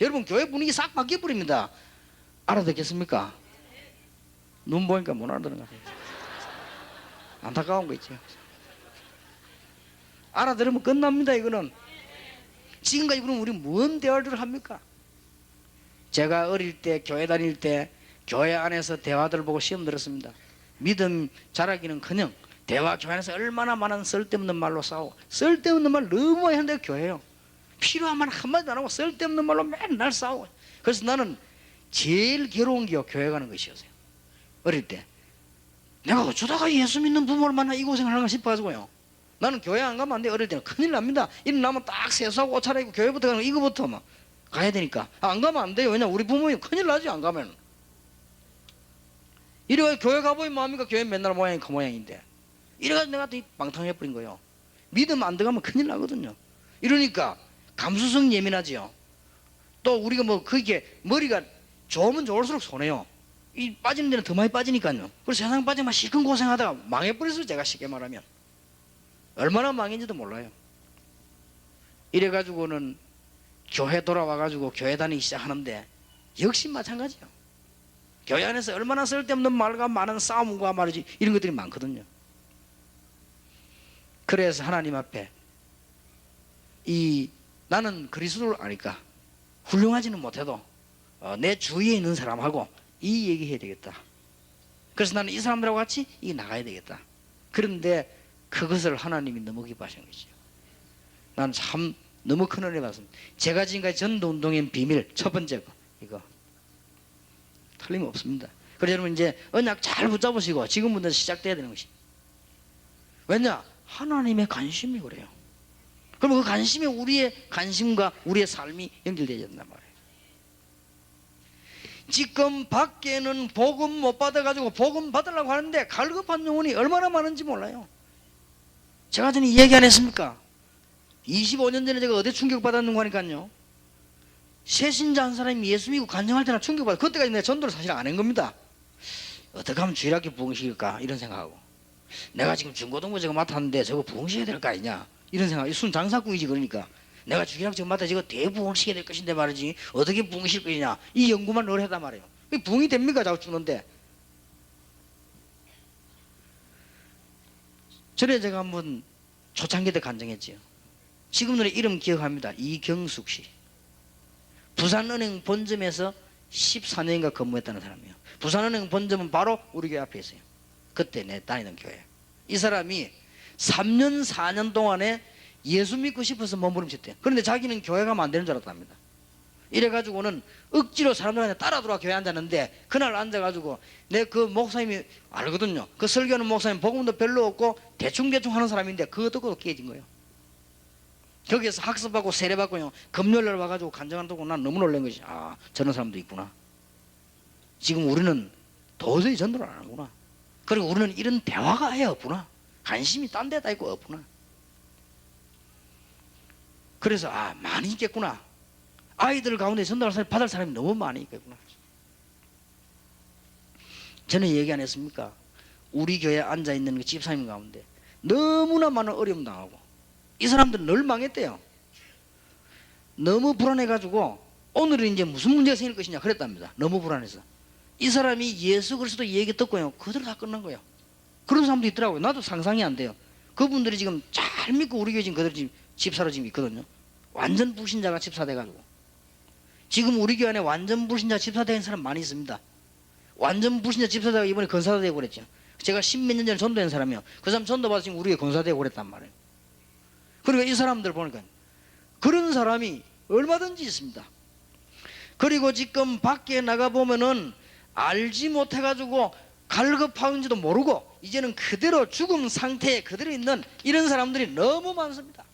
여러분 교회 분위기 싹 바뀌어버립니다. 알아듣겠습니까? 눈 보니까 못 알아듣는 것 같아요. 안타까운 거 있죠. 알아들으면 끝납니다. 이거는 지금까지 그럼 우리 뭔 대화를 합니까? 제가 어릴 때 교회 다닐 때 교회 안에서 대화들 보고 시험 들었습니다. 믿음 자라기는커녕 대화 교회 안에서 얼마나 많은 쓸데없는 말로 싸우고, 쓸데없는 말 너무 많이 하는데 교회요. 필요한 말 한마디도 안 하고 쓸데없는 말로 맨날 싸우고. 그래서 나는 제일 괴로운 게 교회 가는 것이었어요. 어릴 때 내가 어쩌다가 예수 믿는 부모를 만나 이 고생을 하는가 싶어가지고요. 나는 교회 안 가면 안 돼. 어릴 때는 큰일 납니다. 일어나면 딱 세수하고 옷 차려입고 교회부터 가는 거, 이거부터 막 가야 되니까 안 가면 안 돼요. 왜냐면 우리 부모님 큰일 나지 안 가면. 이래가지고 교회 가보면 뭐합니까? 교회 맨날 모양이 그 모양인데. 이래가지고 내가 또 방탕해버린 거예요. 믿음 안 들어가면 큰일 나거든요. 이러니까 감수성 예민하지요. 또 우리가 뭐 그게 머리가 좋으면 좋을수록 손해요. 이 빠지는 데는 더 많이 빠지니까요. 그래서 세상 빠지면 실컷 고생하다가 망해버렸어요. 제가 쉽게 말하면. 얼마나 망했는지도 몰라요. 이래가지고는 교회 돌아와가지고 교회 다니기 시작하는데 역시 마찬가지예요. 교회 안에서 얼마나 쓸데없는 말과 많은 싸움과 말이지 이런 것들이 많거든요. 그래서 하나님 앞에 나는 그리스도를 아니까 훌륭하지는 못해도 내 주위에 있는 사람하고 이 얘기해야 되겠다. 그래서 나는 이 사람들하고 같이 나가야 되겠다. 그런데 그것을 하나님이 너무 기뻐하시는 거죠. 난 참 너무 큰 은혜 받습니다. 제가 지금까지 전도운동의 비밀 첫 번째 거 이거 틀림없습니다. 그래서 여러분 이제 언약 잘 붙잡으시고 지금부터 시작돼야 되는 것입니다. 왜냐? 하나님의 관심이 그래요. 그럼 그 관심이 우리의 관심과 우리의 삶이 연결되어야 된단 말이에요. 지금 밖에는 복음 못 받아가지고 복음 받으려고 하는데 갈급한 영혼이 얼마나 많은지 몰라요. 제가 전에 얘기 안 했습니까? 25년 전에 제가 어디 충격받았는가 하니까요. 새신자 한 사람이 예수 믿고 간증할 때나 충격받아. 그때까지 내가 전도를 사실 안 한 겁니다. 어떻게 하면 주일학교 부흥시킬까 이런 생각하고, 내가 지금 중고등부 저거 맡았는데 저거 부흥시켜야 될 거 아니냐 이런 생각. 순 장사꾼이지. 그러니까 내가 주일학교 저거 맡아 저거 대부흥시켜야 될 것인데 말이지 어떻게 부흥시킬 것이냐 이 연구만 늘 하단 말이에요. 부흥이 됩니까? 자꾸 죽는데. 전에 제가 한번 초창기 때 간증했지요. 지금은 이름 기억합니다. 이경숙 씨. 부산은행 본점에서 14년인가 근무했다는 사람이에요. 부산은행 본점은 바로 우리 교회 앞에 있어요. 그때 내 다니던 교회. 이 사람이 3년 4년 동안에 예수 믿고 싶어서 몸부림쳤대요. 그런데 자기는 교회 가면 안 되는 줄 알았답니다. 이래가지고는 억지로 사람들한테 따라 들어와 교회에 앉았는데, 그날 앉아가지고 내 그 목사님이 알거든요. 그 설교하는 목사님 복음도 별로 없고 대충대충 하는 사람인데 그거 듣고도 깨진 거예요. 거기에서 학습하고 세례받고요, 금요일날 와가지고 간증한다고 난 너무 놀란 것이, 아 저런 사람도 있구나. 지금 우리는 도저히 전도를 안 하구나. 그리고 우리는 이런 대화가 아예 없구나. 관심이 딴 데다 있고 없구나. 그래서 많이 있겠구나. 아이들 가운데 전도를 받을 사람이 너무 많이 있겠구나. 저는 얘기 안 했습니까? 우리 교회에 앉아있는 그 집사님 가운데 너무나 많은 어려움 당하고, 이 사람들은 늘 망했대요. 너무 불안해가지고 오늘은 이제 무슨 문제가 생길 것이냐 그랬답니다. 너무 불안해서. 이 사람이 예수 그리스도 얘기 듣고요, 그대로 다 끝난 거예요. 그런 사람도 있더라고요. 나도 상상이 안 돼요. 그분들이 지금 잘 믿고 우리 교회 지금 그들 지금 집사로 지금 있거든요. 완전 불신자가 집사 돼가지고. 지금 우리 교회 안에 완전 불신자 집사 된 사람 많이 있습니다. 완전 불신자 집사 되고 이번에 건사도 되고 그랬죠. 제가 10몇 년 전에 전도한 사람이요. 그 사람 전도받아서 지금 우리 교회 건사되고 그랬단 말이에요. 그러니까 이 사람들 보니까 그런 사람이 얼마든지 있습니다. 그리고 지금 밖에 나가보면은 알지 못해가지고 갈급하는지도 모르고 이제는 그대로 죽음 상태에 그대로 있는 이런 사람들이 너무 많습니다.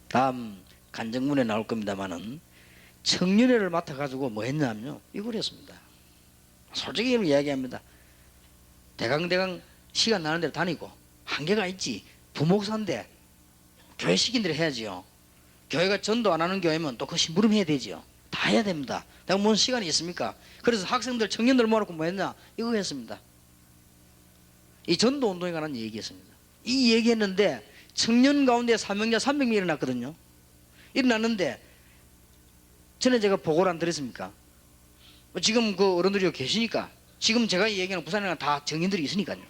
다음 간증문에 나올 겁니다만은 청년회를 맡아가지고 뭐 했냐면요, 이거였습니다. 솔직히 이야기합니다. 대강 시간 나는 대로 다니고, 한계가 있지. 부목사인데 교회 시킨 대로 해야지요. 교회가 전도 안 하는 교회면 또 그 심부름 해야 되지요. 다 해야 됩니다. 내가 뭔 시간이 있습니까? 그래서 학생들 청년들 모아놓고 뭐 했냐, 이거 했습니다. 이 전도 운동에 관한 얘기했습니다. 이 얘기했는데 청년 가운데 사명자 300명이 일어났거든요. 일어났는데 전에 제가 보고를 안 드렸습니까? 지금 그 어른들이 계시니까 지금 제가 얘기하는 부산에는 다 정인들이 있으니까요.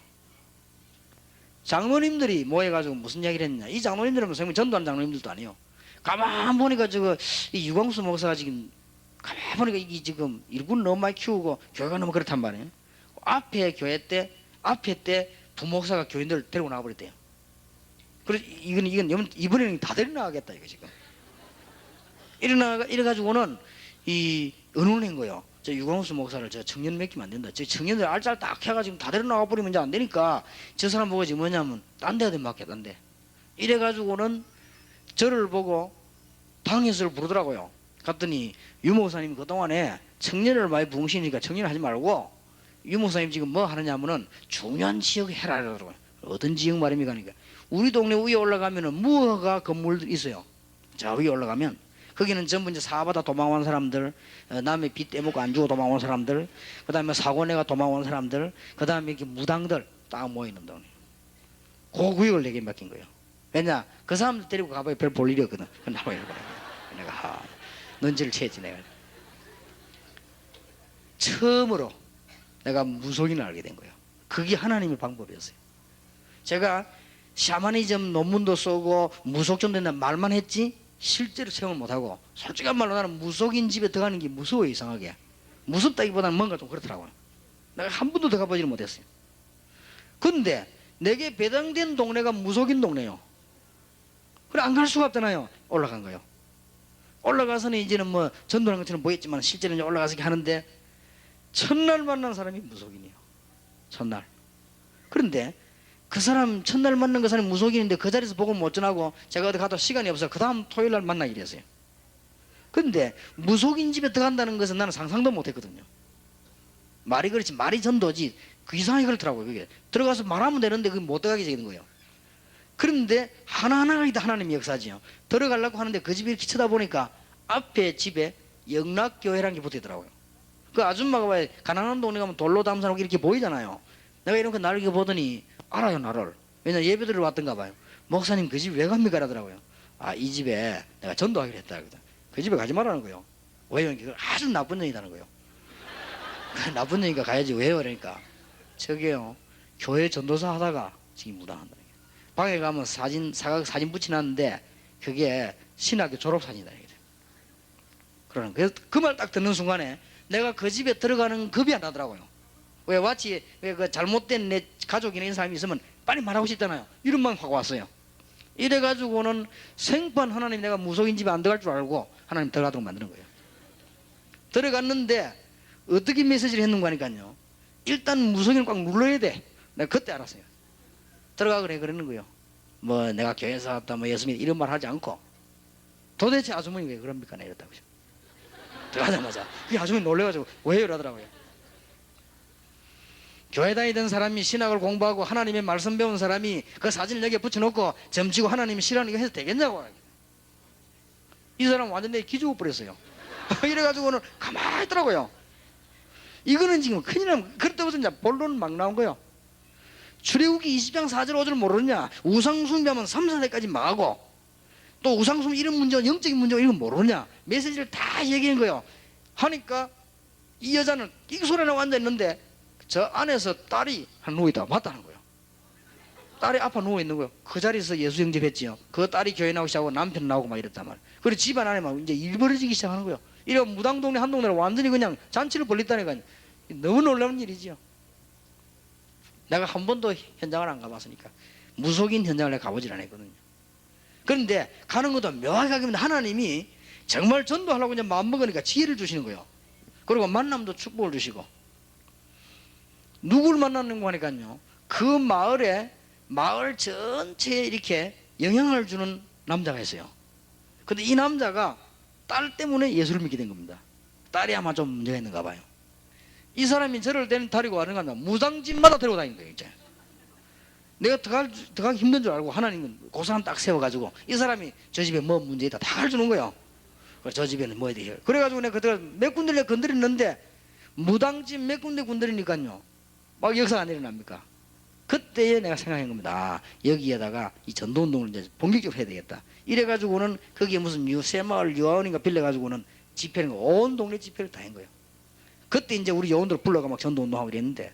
장로님들이 모여가지고 무슨 이야기를 했냐. 이 장로님들은 뭐 전도하는 장로님들도 아니에요. 가만 보니까 이 유광수 목사가 지금 가만 보니까 이게 지금 일꾼 너무 많이 키우고 교회가 너무 그렇단 말이에요. 앞에 교회 때 앞에 때 부목사가 교인들 데리고 나가버렸대요. 그래서 이건 이번에는 다 데리고 나가겠다 이거 지금. 이래가지고는 이 의논한 거예요. 저 유광수 목사를 저 청년 맡기면 안 된다. 저 청년들 알짤 딱 해가지고 다 데리고 나가버리면 이제 안 되니까 저 사람 보고 지금 뭐냐면 딴 데가 맡겨 딴 데. 이래가지고는 저를 보고 당회서를 부르더라고요. 갔더니 유 목사님 그동안에 청년을 많이 부으시니까 청년 하지 말고 유 목사님 지금 뭐 하느냐면은 중요한 지역에 해라 그러더라고요. 어떤 지역 말입니까? 그러니까 우리 동네 위에 올라가면은 무허가 건물들이 있어요. 저 위에 올라가면 거기는 전부 이제 사업하다 도망온 사람들, 남의 빚 떼먹고 안 주고 도망온 사람들, 그 다음에 사고내가 도망온 사람들, 그 다음에 이렇게 무당들 딱 모이는 동네. 그 구역을 내게 맡긴 거예요. 왜냐? 그 사람들 데리고 가봐야 별 볼 일이 없거든. 나와 이러고 내가 눈치를 채지 내가. 처음으로 내가 무속인을 알게 된 거예요. 그게 하나님의 방법이었어요. 제가 샤머니즘 논문도 쓰고 무속좀 된다 말만 했지 실제로 체험을 못하고 솔직한 말로 나는 무속인 집에 들어가는 게 무서워요. 이상하게 무섭다기보다는 뭔가 좀 그렇더라고요. 내가 한 번도 들어가보지를 못했어요. 근데 내게 배당된 동네가 무속인 동네요. 그래 안 갈 수가 없잖아요. 올라간 거예요. 올라가서는 이제는 뭐 전도하는 것처럼 보였지만 실제로는 올라가서 이렇게 하는데 첫날 만난 사람이 무속인이에요. 첫날. 그런데 그 사람 첫날 만난 그 사람이 무속인인데 그 자리에서 보고 못 전하고 제가 어디 가도 시간이 없어서 그 다음 토요일날 만나기로 했어요. 근데 무속인 집에 들어간다는 것은 나는 상상도 못했거든요. 말이 그렇지 말이 전도지 그 이상하게 그렇더라고요. 그게 들어가서 말하면 되는데 그게 못 들어가게 되는 거예요. 그런데 하나하나가 다 하나님의 역사지요. 들어가려고 하는데 그 집에 이렇게 쳐다보니까 앞에 집에 영락교회라는 게 붙어있더라고요. 그 아줌마가 왜 가난한 동네 가면 돌로 담사하고 이렇게 보이잖아요. 내가 이런 거 나를 보더니 알아요 나를. 왜냐 예배드리러 왔던가 봐요. 목사님 그 집 왜 갑니까? 라더라고요. 아 이 집에 내가 전도하기로 했다. 그 집에 가지 말라는 거예요. 왜요? 아주 나쁜 년이라는 거예요. 나쁜 년이니까 가야지 왜요? 그러니까 저게요 교회 전도사 하다가 지금 무당한다. 방에 가면 사각 사진 붙여놨는데 그게 신학교 졸업사진이다. 그러는 그래서 그 말 딱 듣는 순간에 내가 그 집에 들어가는 겁이 안 나더라고요. 왜 마치 그 잘못된 내 가족이나 이런 사람이 있으면 빨리 말하고 싶잖아요. 이름만 확 왔어요. 이래가지고는 생판 하나님 내가 무속인 집에 안 들어갈 줄 알고 하나님 들어가도록 만드는 거예요. 들어갔는데 어떻게 메시지를 했는가 하니까요. 일단 무속인을 꽉 눌러야 돼. 내가 그때 알았어요. 들어가 그러는 거예요. 뭐 내가 교회에서 왔다 뭐 예수님 이런 말 하지 않고 도대체 아주머니 왜 그럽니까? 이랬다고. 들어가자마자 그 아주머니 놀래가지고 왜 이러더라고요. 교회 다니던 사람이 신학을 공부하고 하나님의 말씀 배운 사람이 그 사진을 여기에 붙여놓고 점치고 하나님이 싫어하는 거 해서 되겠냐고. 이 사람 완전 내 기죽어 버렸어요. 이래가지고는 가만히 있더라고요. 이거는 지금 큰일 나면 그렇다고 해서 이제 본론 막 나온 거예요. 출애굽기 20장 4절 5절 모르느냐. 우상숭배하면 3, 4대까지 망하고 또 우상숭배 이런 문제 영적인 문제 이런 거 모르느냐. 메시지를 다 얘기한 거예요. 하니까 이 여자는 끽소리나 앉아있는데 저 안에서 딸이 한 누워있다 맞다는 거예요. 딸이 앞에 누워있는 거예요. 그 자리에서 예수 영접했지요. 그 딸이 교회 나오기 시작하고 남편 나오고 막 이랬단 말이에요. 그리고 집안 안에 막 이제 일 벌어지기 시작하는 거예요. 이래 무당동네 한 동네를 완전히 그냥 잔치를 벌렸다니까요. 너무 놀라운 일이지요. 내가 한 번도 현장을 안 가봤으니까 무속인 현장을 내가 가보질 않았거든요. 그런데 가는 것도 묘하게 가면 하나님이 정말 전도하려고 그냥 마음먹으니까 지혜를 주시는 거예요. 그리고 만남도 축복을 주시고 누구를 만나는 거 하니까요. 그 마을 전체에 이렇게 영향을 주는 남자가 있어요. 근데 이 남자가 딸 때문에 예수를 믿게 된 겁니다. 딸이 아마 좀 문제가 있는가 봐요. 이 사람이 저를 데리고 가는 건 무당집마다 데리고 다니는 거예요. 이제 내가 들어가기 힘든 줄 알고 하나님은 그 사람 딱 세워가지고 이 사람이 저 집에 뭐 문제 있다 다 가르쳐주는 거예요. 저 집에는 뭐 해야 돼. 그래가지고 내가 몇 군데를 건드렸는데 무당집 몇 군데 건드리니까요. 막 역사가 안 일어납니까? 그때에 내가 생각한 겁니다. 아, 여기에다가 이 전도운동을 이제 본격적으로 해야 되겠다. 이래가지고는 거기에 무슨 새마을 유아원인가 빌려가지고는 집회는 온 동네 집회를 다 한 거예요. 그때 이제 우리 요원들 불러가 막 전도운동하고 이랬는데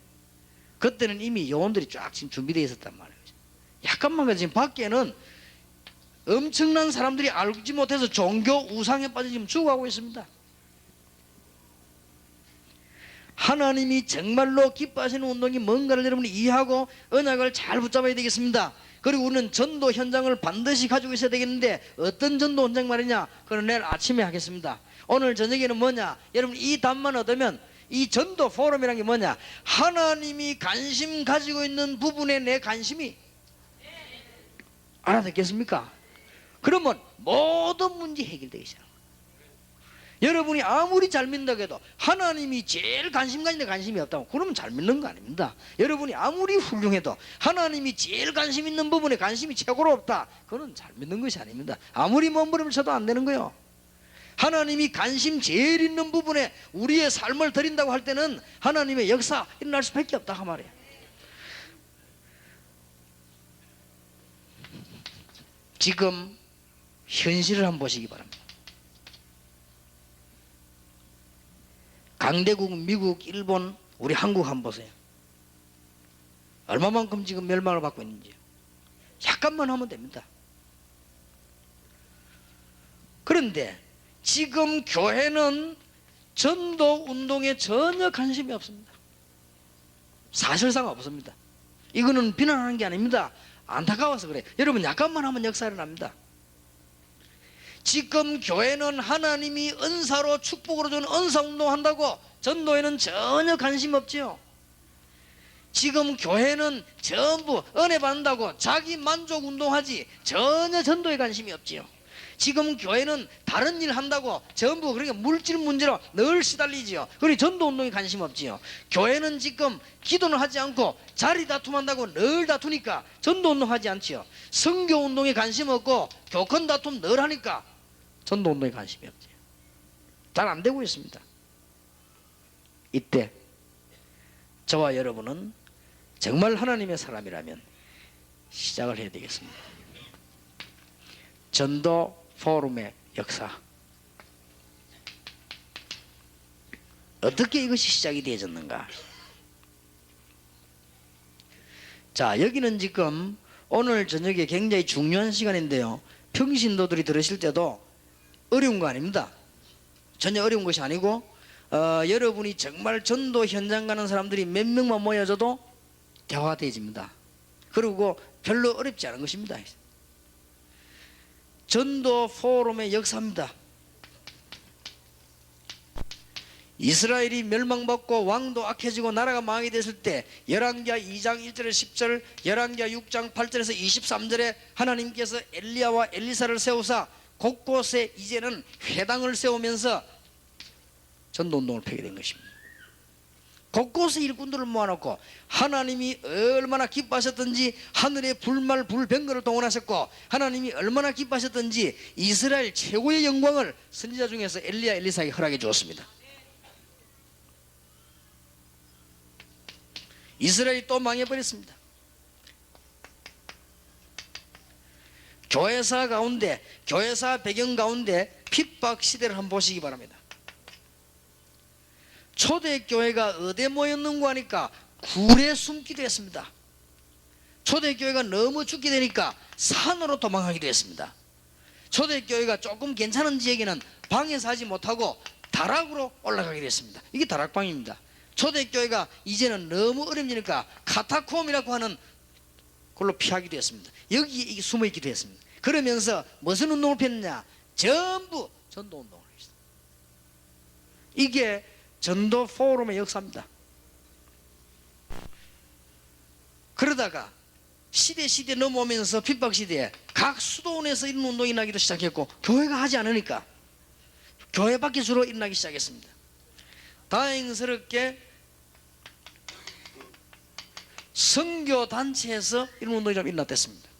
그때는 이미 요원들이 쫙 지금 준비되어 있었단 말이에요. 약간만 지금 밖에는 엄청난 사람들이 알지 못해서 종교 우상에 빠져 지금 죽어가고 있습니다. 하나님이 정말로 기뻐하시는 운동이 뭔가를 여러분이 이해하고 언약을 잘 붙잡아야 되겠습니다. 그리고 우리는 전도 현장을 반드시 가지고 있어야 되겠는데 어떤 전도 현장 말이냐? 그건 내일 아침에 하겠습니다. 오늘 저녁에는 뭐냐? 여러분 이 답만 얻으면 이 전도 포럼이라는 게 뭐냐? 하나님이 관심 가지고 있는 부분에 내 관심이 알아듣겠습니까? 그러면 모든 문제 해결되기 시작합니다. 여러분이 아무리 잘 믿는다고 해도 하나님이 제일 관심 가지는 관심이 없다면 그러면 잘 믿는 거 아닙니다. 여러분이 아무리 훌륭해도 하나님이 제일 관심 있는 부분에 관심이 최고로 없다, 그건 잘 믿는 것이 아닙니다. 아무리 몸부림을 쳐도 안 되는 거예요. 하나님이 관심 제일 있는 부분에 우리의 삶을 드린다고 할 때는 하나님의 역사 일어날 수밖에 없다 그 말이에요. 지금 현실을 한번 보시기 바랍니다. 강대국 미국, 일본, 우리 한국 한번 보세요. 얼마만큼 지금 멸망을 받고 있는지요. 약간만 하면 됩니다. 그런데 지금 교회는 전도 운동에 전혀 관심이 없습니다. 사실상 없습니다. 이거는 비난하는 게 아닙니다. 안타까워서 그래요. 여러분 약간만 하면 역사 일어납니다. 지금 교회는 하나님이 은사로 축복으로 주는 은사 운동한다고 전도에는 전혀 관심 없지요. 지금 교회는 전부 은혜 받는다고 자기 만족 운동하지 전혀 전도에 관심이 없지요. 지금 교회는 다른 일 한다고 전부 그러니까 물질 문제로 늘 시달리지요. 그러니 전도 운동에 관심 없지요. 교회는 지금 기도는 하지 않고 자리 다툼한다고 늘 다투니까 전도 운동하지 않지요. 선교 운동에 관심 없고 교권 다툼 늘 하니까 전도 운동에 관심이 없지요. 잘 안 되고 있습니다. 이때 저와 여러분은 정말 하나님의 사람이라면 시작을 해야 되겠습니다. 전도 포럼의 역사. 어떻게 이것이 시작이 되어졌는가? 자, 여기는 지금 오늘 저녁에 굉장히 중요한 시간인데요. 평신도들이 들으실 때도 어려운 거 아닙니다. 전혀 어려운 것이 아니고 여러분이 정말 전도 현장 가는 사람들이 몇 명만 모여져도 대화가 되어집니다. 그리고 별로 어렵지 않은 것입니다. 전도 포럼의 역사입니다. 이스라엘이 멸망받고 왕도 악해지고 나라가 망하게 됐을 때 열왕기하 2장 1절에서 10절, 열왕기하 6장 8절에서 23절에 하나님께서 엘리야와 엘리사를 세우사 곳곳에 이제는 회당을 세우면서 전도운동을 펴게 된 것입니다. 곳곳에 일꾼들을 모아놓고 하나님이 얼마나 기뻐하셨던지 하늘의 불말 불병거를 동원하셨고 하나님이 얼마나 기뻐하셨던지 이스라엘 최고의 영광을 선지자 중에서 엘리야 엘리사에게 허락해 주었습니다. 이스라엘이 또 망해버렸습니다. 교회사 가운데 교회사 배경 가운데 핍박 시대를 한번 보시기 바랍니다. 초대교회가 어디에 모였는고 하니까 굴에 숨기도 했습니다. 초대교회가 너무 죽게 되니까 산으로 도망가기도 했습니다. 초대교회가 조금 괜찮은 지역에는 방에서 하지 못하고 다락으로 올라가기도 했습니다. 이게 다락방입니다. 초대교회가 이제는 너무 어려우니까 카타콤이라고 하는 걸로 피하기도 했습니다. 여기에 숨어 있기도 했습니다. 그러면서 무슨 운동을 폈느냐? 전부 전도 운동을 했습니다. 이게 전도 포럼의 역사입니다. 그러다가 시대 넘어오면서 핍박 시대에 각 수도원에서 이런 운동이 나기도 시작했고 교회가 하지 않으니까 교회 밖에 주로 일어나기 시작했습니다. 다행스럽게 선교단체에서 이런 운동이 좀 일어났습니다.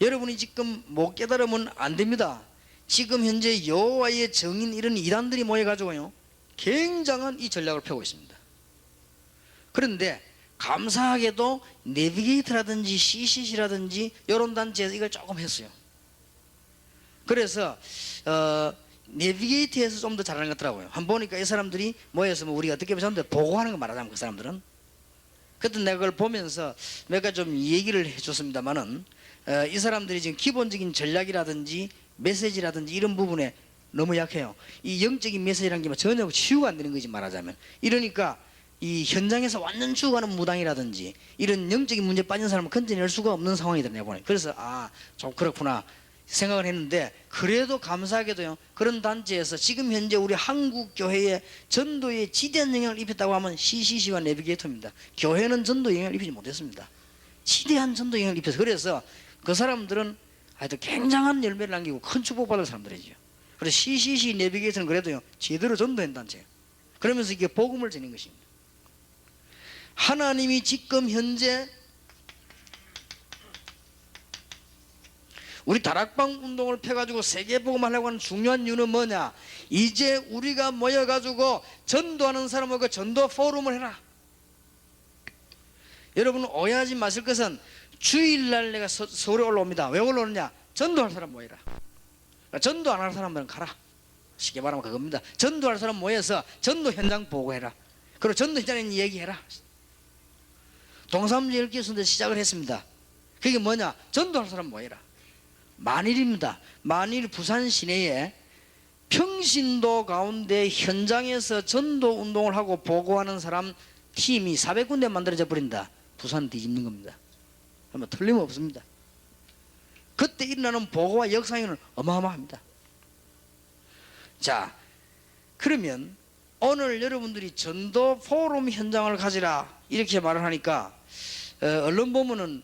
여러분이 지금 못 깨달으면 안 됩니다. 지금 현재 여호와의 정인 이런 이단들이 모여가지고요 굉장한 이 전략을 펴고 있습니다. 그런데 감사하게도 내비게이터라든지 CCC라든지 이런 단체에서 이걸 조금 했어요. 그래서 내비게이트에서 좀 더 잘하는 것 같더라고요. 한번 보니까 이 사람들이 모여서 뭐 우리가 어떻게 보면 보고하는 거 말하자면 그 사람들은. 그때 내가 그걸 보면서 몇 가지 좀 얘기를 해줬습니다만은 이 사람들이 지금 기본적인 전략이라든지 메시지라든지 이런 부분에 너무 약해요. 이 영적인 메시지라는 게 전혀 치유가 안 되는 거지 말하자면. 이러니까 이 현장에서 완전 죽어가는 무당이라든지 이런 영적인 문제에 빠진 사람을 건져낼 수가 없는 상황이더라고요. 내가 보니. 그래서 좀 그렇구나 생각을 했는데, 그래도 감사하게도요, 그런 단체에서 지금 현재 우리 한국 교회의 전도에 지대한 영향을 입혔다고 하면 CCC와 내비게이터입니다. 교회는 전도 영향을 입히지 못했습니다. 지대한 전도 영향을 입혀서. 그래서 그 사람들은 하여튼 굉장한 열매를 남기고 큰 축복받을 사람들이죠. 그래서 CCC 내비게이터는 그래도요 제대로 전도한 단체예요. 그러면서 이게 복음을 전하는 것입니다. 하나님이 지금 현재 우리 다락방 운동을 펴가지고 세계복음 하려고 하는 중요한 이유는 뭐냐? 이제 우리가 모여가지고 전도하는 사람하고 전도 포럼을 해라. 여러분 오해하지 마실 것은 주일날 내가 서울에 올라옵니다. 왜 올라오느냐? 전도할 사람 모여라. 전도 안 할 사람들은 가라. 쉽게 말하면 그겁니다. 전도할 사람 모여서 전도 현장 보고해라. 그리고 전도 현장에 얘기해라. 동사무소 10개 시작을 했습니다. 그게 뭐냐? 전도할 사람 모여라. 만일입니다. 만일 부산 시내에 평신도 가운데 현장에서 전도 운동을 하고 보고하는 사람 팀이 400군데 만들어져 버린다. 부산 뒤집는 겁니다. 아마 틀림없습니다. 그때 일어나는 보고와 역사에는 어마어마합니다. 자, 그러면 오늘 여러분들이 전도 포럼 현장을 가지라 이렇게 말을 하니까 언론 보면은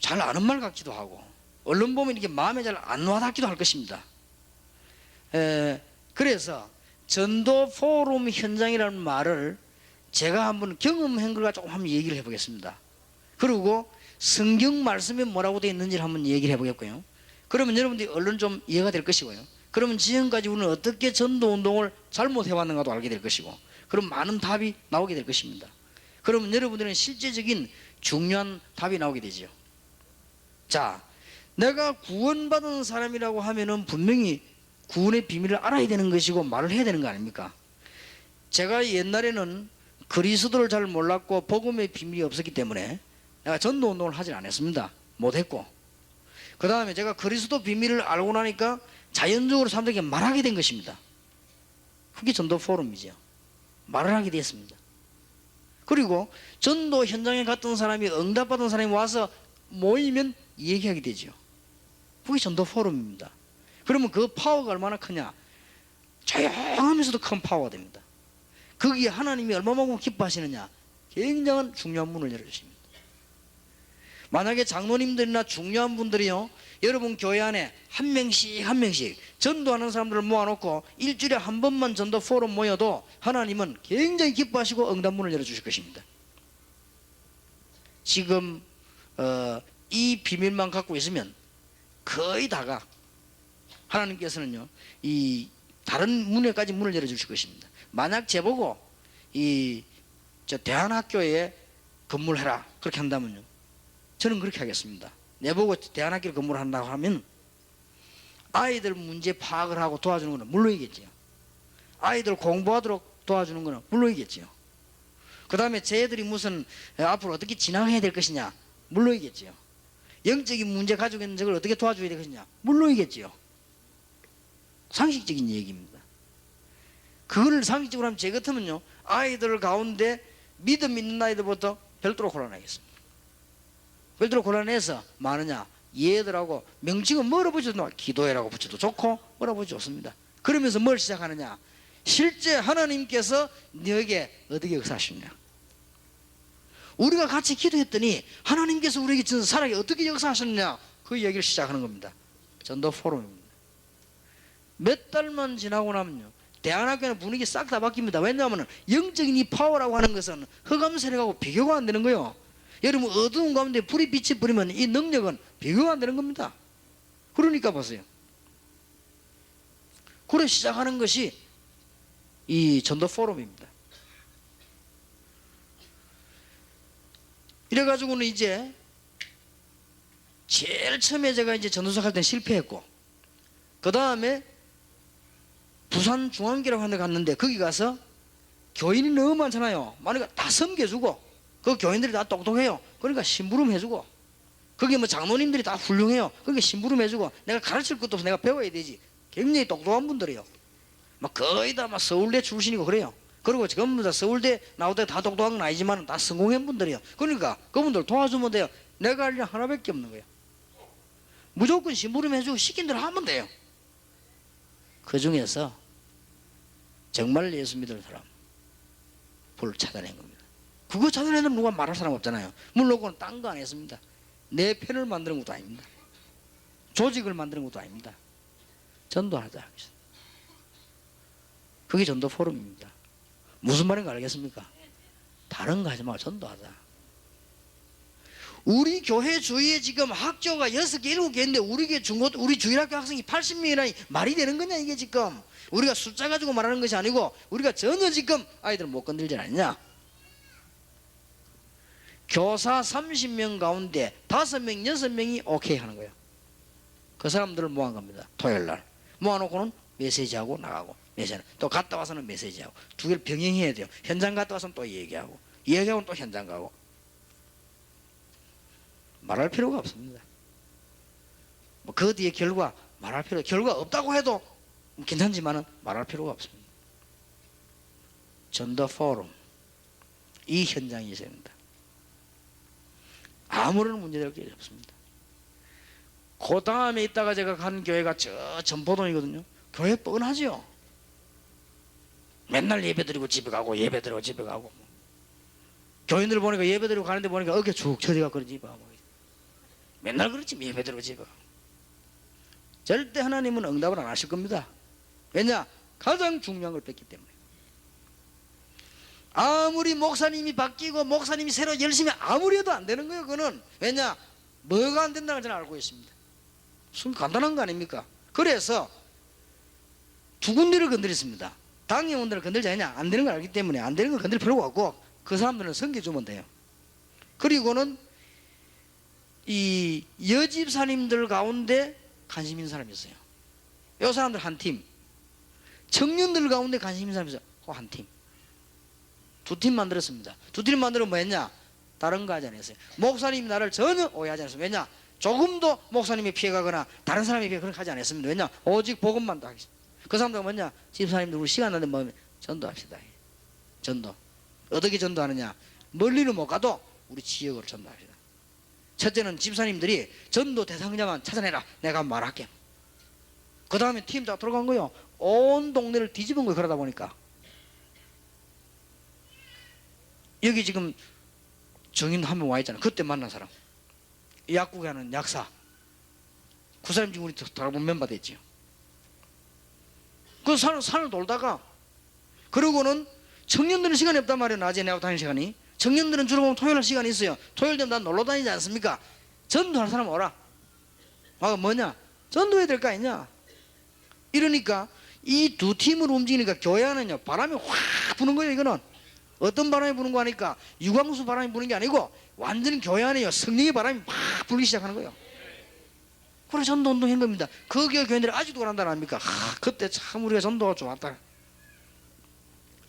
잘 아는 말 같기도 하고, 언론 보면 이게 마음에 잘 안 와닿기도 할 것입니다. 그래서 전도 포럼 현장이라는 말을 제가 한번 경험한 걸 조금 한번 얘기를 해보겠습니다. 그리고 성경 말씀에 뭐라고 되어 있는지를 한번 얘기를 해보겠고요. 그러면 여러분들이 얼른 좀 이해가 될 것이고요. 그러면 지금까지 우리는 어떻게 전도 운동을 잘못해왔는가도 알게 될 것이고, 그럼 많은 답이 나오게 될 것입니다. 그러면 여러분들은 실제적인 중요한 답이 나오게 되죠. 자, 내가 구원받은 사람이라고 하면은 분명히 구원의 비밀을 알아야 되는 것이고 말을 해야 되는 거 아닙니까? 제가 옛날에는 그리스도를 잘 몰랐고 복음의 비밀이 없었기 때문에 내가 전도 운동을 하진 않았습니다. 못했고, 그 다음에 제가 그리스도 비밀을 알고 나니까 자연적으로 사람들에게 말하게 된 것입니다. 그게 전도 포럼이죠. 말을 하게 되었습니다. 그리고 전도 현장에 갔던 사람이 응답받은 사람이 와서 모이면 얘기하게 되죠. 그게 전도 포럼입니다. 그러면 그 파워가 얼마나 크냐? 조용하면서도 큰 파워가 됩니다. 거기에 하나님이 얼마만큼 기뻐하시느냐? 굉장한 중요한 문을 열어주십니다. 만약에 장로님들이나 중요한 분들이요, 여러분 교회 안에 한 명씩 전도하는 사람들을 모아놓고 일주일에 한 번만 전도 포럼 모여도 하나님은 굉장히 기뻐하시고 응답문을 열어주실 것입니다. 지금 이 비밀만 갖고 있으면 거의 다가 하나님께서는요 이 다른 문에까지 문을 열어주실 것입니다. 만약 제보고 저 대안학교에 근무를 해라 그렇게 한다면요, 저는 그렇게 하겠습니다. 내보고 대안학교에 근무를 한다고 하면 아이들 문제 파악을 하고 도와주는 것은 물론이겠지요. 아이들 공부하도록 도와주는 것은 물론이겠지요. 그 다음에 쟤들이 무슨 앞으로 어떻게 진행해야 될 것이냐 물론이겠지요. 영적인 문제 가지고 있는 적을 어떻게 도와줘야 될 것이냐 물론이겠지요. 상식적인 얘기입니다. 그걸 상식적으로 하면 제 같으면요 아이들 가운데 믿음 있는 아이들부터 별도로 곤란하겠습니다. 별도로 곤란해서 많으냐, 얘들하고 명칭은 뭐라 붙여도 기도해라고 붙여도 좋고 뭐라 붙여도 좋습니다. 그러면서 뭘 시작하느냐, 실제 하나님께서 너에게 어떻게 역사하시느냐, 우리가 같이 기도했더니 하나님께서 우리에게 주신 사랑에 어떻게 역사하셨느냐, 그 얘기를 시작하는 겁니다. 전도 포럼입니다. 몇 달만 지나고 나면요 대안학교는 분위기 싹 다 바뀝니다. 왜냐하면 영적인 이 파워라고 하는 것은 흑암 세력하고 비교가 안 되는 거예요. 여러분 어두운 가운데 불이 빛이 뿌리면 이 능력은 비교가 안 되는 겁니다. 그러니까 보세요. 그래 시작하는 것이 이 전도 포럼입니다. 이래가지고는 이제 제일 처음에 제가 이제 전도사 할 때는 실패했고, 그 다음에 부산중앙교라고 하는 데 갔는데 거기 가서 교인이 너무 많잖아요. 많으니까 다 섬겨주고 그 교인들이 다 똑똑해요. 그러니까 심부름 해주고 거기 뭐 장로님들이 다 훌륭해요. 그러니까 심부름 해주고 내가 가르칠 것도 없어 내가 배워야 되지. 굉장히 똑똑한 분들이에요. 막 거의 다 막 서울대 출신이고 그래요. 그리고 전부 다 서울대 나오다 다 똑똑한 건 아니지만 다 성공한 분들이에요. 그러니까 그분들 도와주면 돼요. 내가 할 일 하나밖에 없는 거예요. 무조건 심부름 해주고 시킨 대로 하면 돼요. 그 중에서 정말 예수 믿을 사람 불 찾아낸 겁니다. 그거 찾아내는 누가 말할 사람 없잖아요. 물론 그건 딴 거 안 했습니다. 내 편을 만드는 것도 아닙니다. 조직을 만드는 것도 아닙니다. 전도하자. 그게 전도 포럼입니다. 무슨 말인가 알겠습니까? 다른 거 하지 말고 전도하자. 우리 교회 주위에 지금 학교가 6개, 7개 있는데 우리 주일학교 학생이 80명이라니 말이 되는 거냐 이게 지금. 우리가 숫자 가지고 말하는 것이 아니고 우리가 전혀 지금 아이들 못 건들지 않느냐. 교사 30명 가운데 5명, 6명이 오케이 하는 거예요. 그 사람들을 모은 겁니다. 토요일날 모아놓고는 메시지하고 나가고 메시지는 또 갔다 와서는 메시지하고 두 개를 병행해야 돼요. 현장 갔다 와서는 또 얘기하고 얘기하고는 또 현장 가고 말할 필요가 없습니다. 뭐 그 뒤에 결과 말할 결과 없다고 해도 괜찮지만은 말할 필요가 없습니다. 전도 포럼 이 현장이 있어야 됩니다. 아무런 문제될 게 없습니다. 그 다음에 있다가 제가 간 교회가 저 전포동이거든요. 교회 뻔하죠. 맨날 예배드리고 집에 가고 예배드리고 집에 가고 교인들 보니까 예배드리고 가는데 보니까 어깨 쭉 처지가 그런 집에 가고 맨날 그렇지 예배드리고 집에 가고 절대 하나님은 응답을 안 하실 겁니다. 왜냐? 가장 중요한 걸 뺐기 때문에. 아무리 목사님이 바뀌고 목사님이 새로 열심히 아무리 해도 안 되는 거예요. 그거는 왜냐? 뭐가 안 된다는 걸 저는 알고 있습니다. 순 간단한 거 아닙니까? 그래서 두 군데를 건드렸습니다. 당회원들을 건들지 않냐? 안 되는 걸 알기 때문에 안 되는 걸 건들 필요가 없고 그 사람들은 섬겨주면 돼요. 그리고는 이 여집사님들 가운데 관심 있는 사람이 있어요. 이 사람들 한 팀. 청년들 가운데 관심 있는 사람이 있어요. 한 팀. 두 팀 만들었습니다. 두 팀 만들어 뭐 했냐? 다른 거 하지 않았어요. 목사님이 나를 전혀 오해하지 않았어요. 왜냐? 조금도 목사님이 피해가거나 다른 사람이 그렇게 하지 않았습니다. 왜냐? 오직 복음만 다 하겠습니다. 그 사람들은 뭐냐? 집사님들 우리 시간 나는데 뭐 전도합시다. 전도. 어떻게 전도하느냐? 멀리는 못 가도 우리 지역으로 전도합시다. 첫째는 집사님들이 전도 대상자만 찾아내라. 내가 말할게. 그 다음에 팀 다 들어간 거요. 온 동네를 뒤집은 거예요. 그러다 보니까. 여기 지금 정인 한 명 와 있잖아. 그때 만난 사람. 약국에 하는 약사. 그 사람 지금 우리 다른 멤버 됐지요. 그 산을 돌다가 그러고는 청년들은 시간이 없단 말이에요. 낮에 내가 다니는 시간이. 청년들은 주로 보면 토요일 날 시간이 있어요. 토요일 되면 난 놀러 다니지 않습니까? 전도할 사람 오라. 뭐냐? 전도해야 될 거 아니냐? 이러니까 이 두 팀을 움직이니까 교회 안은요 바람이 확 부는 거예요. 이거는 어떤 바람이 부는 거 하니까 유광수 바람이 부는 게 아니고 완전 교회 안에요 성령의 바람이 막 불기 시작하는 거예요. 그래서 전도 운동한 겁니다. 그 교회들이 아직도 그런다는 아닙니까? 그때 참 우리가 전도가 좋았다.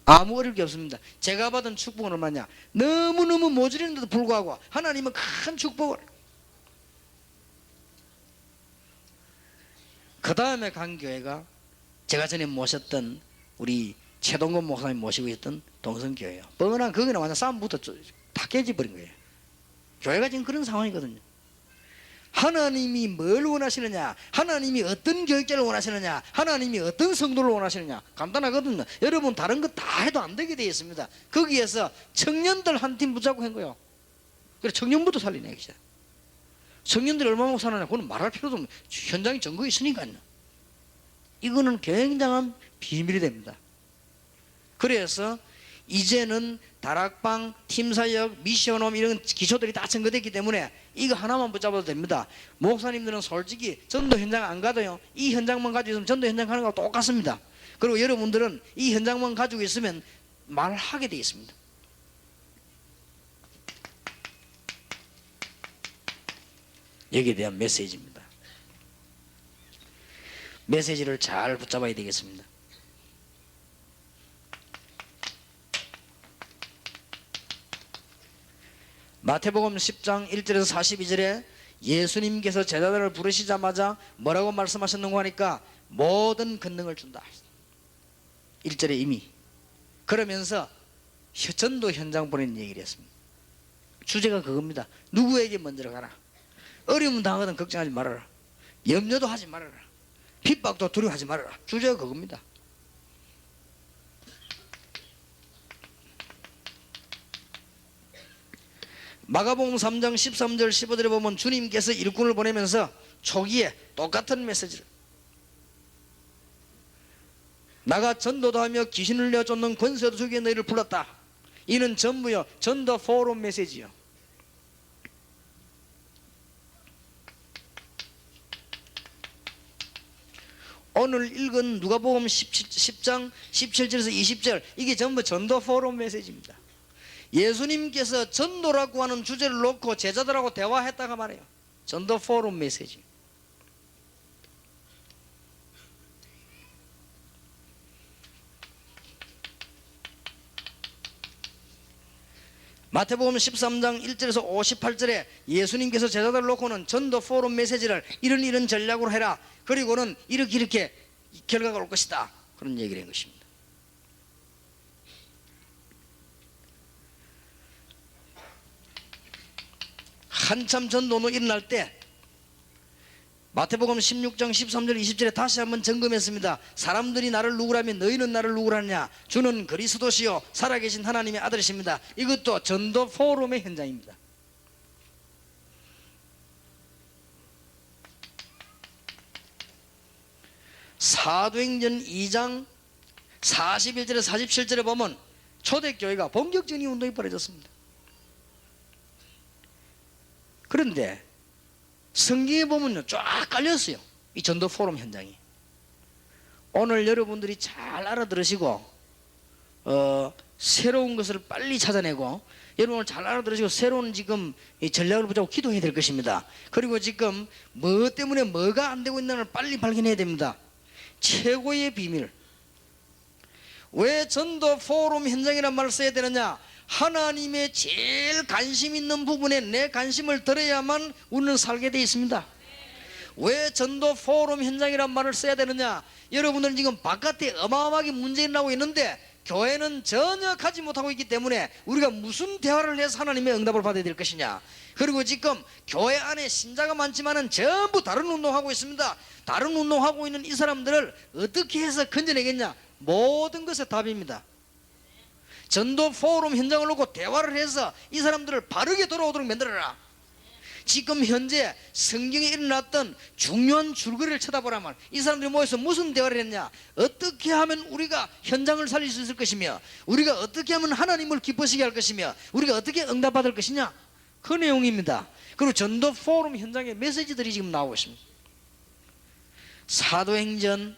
아무 어려울 게 없습니다. 제가 받은 축복은 얼마냐? 너무너무 모자리는데도 불구하고 하나님은 큰 축복을. 그 다음에 간 교회가 제가 전에 모셨던 우리 최동건 목사님 모시고 있던 동성교회예요. 뻔한 거기는 완전 싸움부터 다 깨져버린 거예요. 교회가 지금 그런 상황이거든요. 하나님이 뭘 원하시느냐, 하나님이 어떤 교육자를 원하시느냐, 하나님이 어떤 성도를 원하시느냐 간단하거든요. 여러분 다른 거 다 해도 안 되게 되어 있습니다. 거기에서 청년들 한 팀 붙잡고 한 거예요. 그래서 청년부터 살리네. 청년들이 얼마나 먹고 사느냐 그건 말할 필요도 없는 현장에 증거 있으니까요. 이거는 굉장한 비밀이 됩니다. 그래서 이제는 다락방, 팀사역, 미션홈 이런 기초들이 다 증거됐기 때문에 이거 하나만 붙잡아도 됩니다. 목사님들은 솔직히 전도 현장 안 가도요 이 현장만 가지고 있으면 전도 현장 가는 거하고 똑같습니다. 그리고 여러분들은 이 현장만 가지고 있으면 말하게 되어 있습니다. 여기에 대한 메시지입니다. 메시지를 잘 붙잡아야 되겠습니다. 마태복음 10장 1절에서 42절에 예수님께서 제자들을 부르시자마자 뭐라고 말씀하셨는고 하니까 모든 권능을 준다. 1절에 이미 그러면서 전도 현장 보내는 얘기를 했습니다. 주제가 그겁니다. 누구에게 먼저 가라. 어려움 당하든 걱정하지 말아라. 염려도 하지 말아라. 핍박도 두려워하지 말아라. 주제가 그겁니다. 마가복음 3장 13절 15절에 보면 주님께서 일꾼을 보내면서 초기에 똑같은 메시지를 나가 전도도 하며 귀신을 내쫓는 권세도 주기에 너희를 불렀다. 이는 전부요 전도 포럼 메시지요. 오늘 읽은 누가복음 10장 17절에서 20절 이게 전부 전도 포럼 메시지입니다. 예수님께서 전도라고 하는 주제를 놓고 제자들하고 대화했다가 말해요. 전도 포럼 메시지. 마태복음 13장 1절에서 58절에 예수님께서 제자들을 놓고는 전도 포럼 메시지를 이런 전략으로 해라. 그리고는 이렇게 결과가 올 것이다. 그런 얘기를 한 것입니다. 한참 전도는 일어날 때 마태복음 16장 13절 20절에 다시 한번 점검했습니다. 사람들이 나를 누구라면 너희는 나를 누구라냐. 주는 그리스도시요 살아계신 하나님의 아들이십니다. 이것도 전도 포럼의 현장입니다. 사도행전 2장 41절에 47절에 보면 초대교회가 본격적인 운동이 벌어졌습니다. 그런데 성경에 보면요 쫙 깔렸어요. 이 전도 포럼 현장이. 오늘 여러분들이 잘 알아들으시고 새로운 것을 빨리 찾아내고 여러분을 잘 알아들으시고 새로운 지금 이 전략을 붙잡고 기도해야 될 것입니다. 그리고 지금 뭐 때문에 뭐가 안 되고 있는 걸 빨리 발견해야 됩니다. 최고의 비밀. 왜 전도 포럼 현장이라는 말을 써야 되느냐. 하나님의 제일 관심 있는 부분에 내 관심을 들어야만 우리는 살게 되어 있습니다. 왜 전도 포럼 현장이란 말을 써야 되느냐. 여러분들은 지금 바깥에 어마어마하게 문제가 나고 있는데 교회는 전혀 가지 못하고 있기 때문에 우리가 무슨 대화를 해서 하나님의 응답을 받아야 될 것이냐. 그리고 지금 교회 안에 신자가 많지만은 전부 다른 운동하고 있습니다. 다른 운동하고 있는 이 사람들을 어떻게 해서 건져내겠냐. 모든 것의 답입니다. 전도 포럼 현장을 놓고 대화를 해서 이 사람들을 바르게 돌아오도록 만들어라. 지금 현재 성경에 일어났던 중요한 줄거리를 쳐다보라면 이 사람들이 모여서 무슨 대화를 했냐. 어떻게 하면 우리가 현장을 살릴 수 있을 것이며 우리가 어떻게 하면 하나님을 기쁘시게 할 것이며 우리가 어떻게 응답받을 것이냐. 그 내용입니다. 그리고 전도 포럼 현장의 메시지들이 지금 나오고 있습니다. 사도행전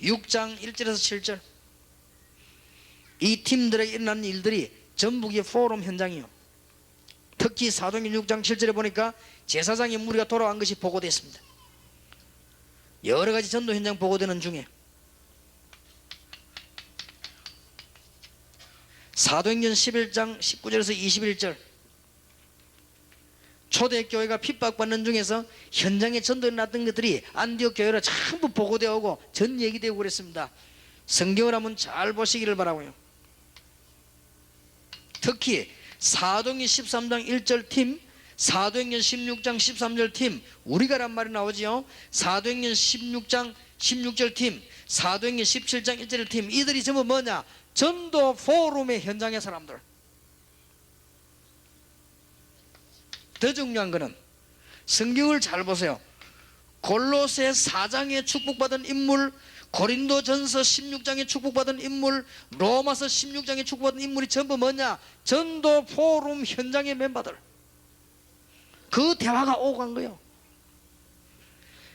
6장 1절에서 7절 이 팀들에게 일어난 일들이 전북의 포럼 현장이요. 특히 사도행전 6장 7절에 보니까 제사장의 무리가 돌아간 것이 보고됐습니다. 여러 가지 전도 현장 보고되는 중에 사도행전 11장 19절에서 21절 초대교회가 핍박받는 중에서 현장에 전도에 났던 것들이 안디옥 교회로 전부 보고되어 오고 전 얘기되고 그랬습니다. 성경을 한번 잘 보시기를 바라고요. 특히 사도행전 13장 1절 팀, 사도행전 16장 13절 팀, 우리가란 말이 나오지요. 사도행전 16장 16절 팀, 사도행전 17장 1절 팀, 이들이 전부 뭐냐? 전도 포럼의 현장의 사람들. 더 중요한 것은 성경을 잘 보세요. 골로새 4장에 축복받은 인물, 고린도전서 16장에 축복받은 인물, 로마서 16장에 축복받은 인물이 전부 뭐냐? 전도 포럼 현장의 멤버들. 그 대화가 오고 간 거예요.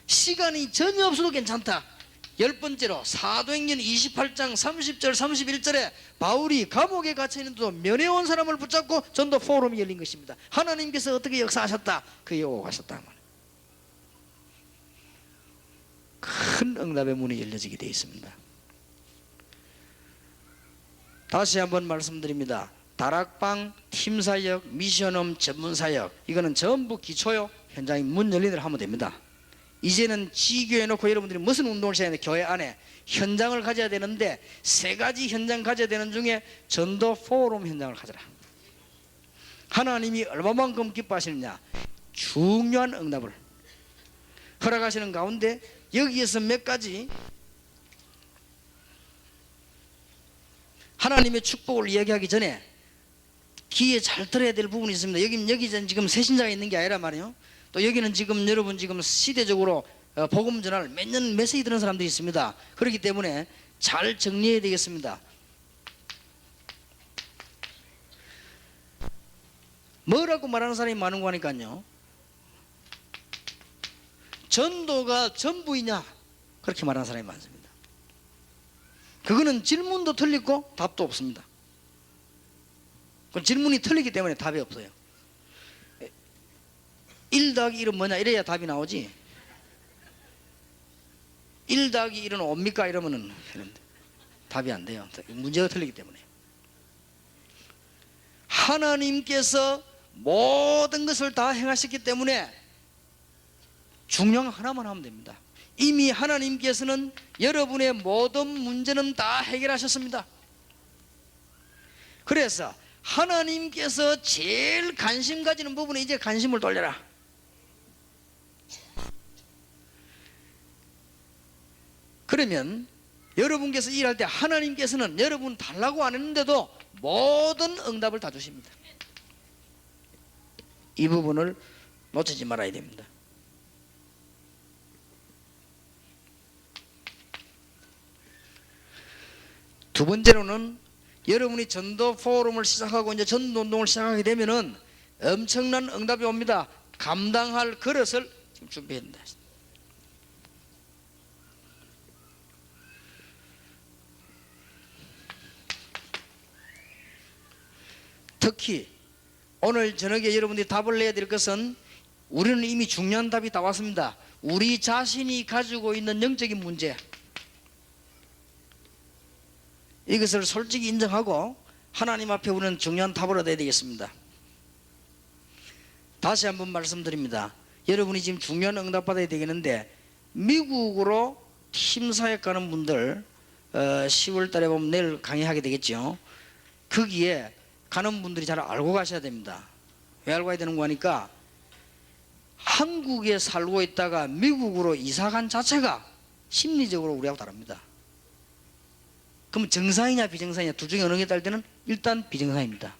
시간이 전혀 없어도 괜찮다. 10번째로 사도행전 28장 30절 31절에 바울이 감옥에 갇혀있는데도 면회온 사람을 붙잡고 전도 포럼이 열린 것입니다. 하나님께서 어떻게 역사하셨다. 그 오고 가셨다. 큰 응답의 문이 열려지게 되어 있습니다. 다시 한번 말씀드립니다. 다락방, 팀사역, 미션홈, 전문사역, 이거는 전부 기초요. 현장에 문 열린 대로 하면 됩니다. 이제는 지교에 놓고 여러분들이 무슨 운동을 해야 되는데, 교회 안에 현장을 가져야 되는데, 세 가지 현장 가져야 되는 중에 전도 포럼 현장을 가져라. 하나님이 얼마만큼 기뻐하시느냐, 중요한 응답을 허락하시는 가운데 여기에서 몇 가지 하나님의 축복을 이야기하기 전에 귀에 잘 들어야 될 부분이 있습니다. 여기 지금 새신자가 있는 게 아니라 말이에요. 또 여기는 지금 여러분 지금 시대적으로 복음 전할 몇 년 메시지 들은 사람들이 있습니다. 그렇기 때문에 잘 정리해야 되겠습니다. 뭐라고 말하는 사람이 많은 거 하니까요, 전도가 전부이냐 그렇게 말하는 사람이 많습니다. 그거는 질문도 틀리고 답도 없습니다. 질문이 틀리기 때문에 답이 없어요. 1 더하기 1은 뭐냐 이래야 답이 나오지, 1 더하기 1은 옵니까 이러면은 답이 안 돼요. 문제가 틀리기 때문에. 하나님께서 모든 것을 다 행하셨기 때문에 중요한 하나만 하면 됩니다. 이미 하나님께서는 여러분의 모든 문제는 다 해결하셨습니다. 그래서 하나님께서 제일 관심 가지는 부분에 이제 관심을 돌려라. 그러면 여러분께서 일할 때 하나님께서는 여러분 달라고 안 했는데도 모든 응답을 다 주십니다. 이 부분을 놓치지 말아야 됩니다. 두 번째로는 여러분이 전도 포럼을 시작하고 이제 전도 운동을 시작하게 되면은 엄청난 응답이 옵니다. 감당할 그릇을 지금 준비해야 된다. 특히 오늘 저녁에 여러분들이 답을 내야 될 것은, 우리는 이미 중요한 답이 다 왔습니다. 우리 자신이 가지고 있는 영적인 문제, 이것을 솔직히 인정하고 하나님 앞에 우리는 중요한 답을 얻어야 되겠습니다. 다시 한번 말씀드립니다. 여러분이 지금 중요한 응답 받아야 되겠는데, 미국으로 팀사역 가는 분들 10월 달에 보면 내일 강의하게 되겠죠. 거기에 가는 분들이 잘 알고 가셔야 됩니다. 왜 알고 가야 되는 거 하니까, 한국에 살고 있다가 미국으로 이사간 자체가 심리적으로 우리하고 다릅니다. 그럼 정상이냐 비정상이냐 둘 중에 어느 게 딸 때는 일단 비정상입니다.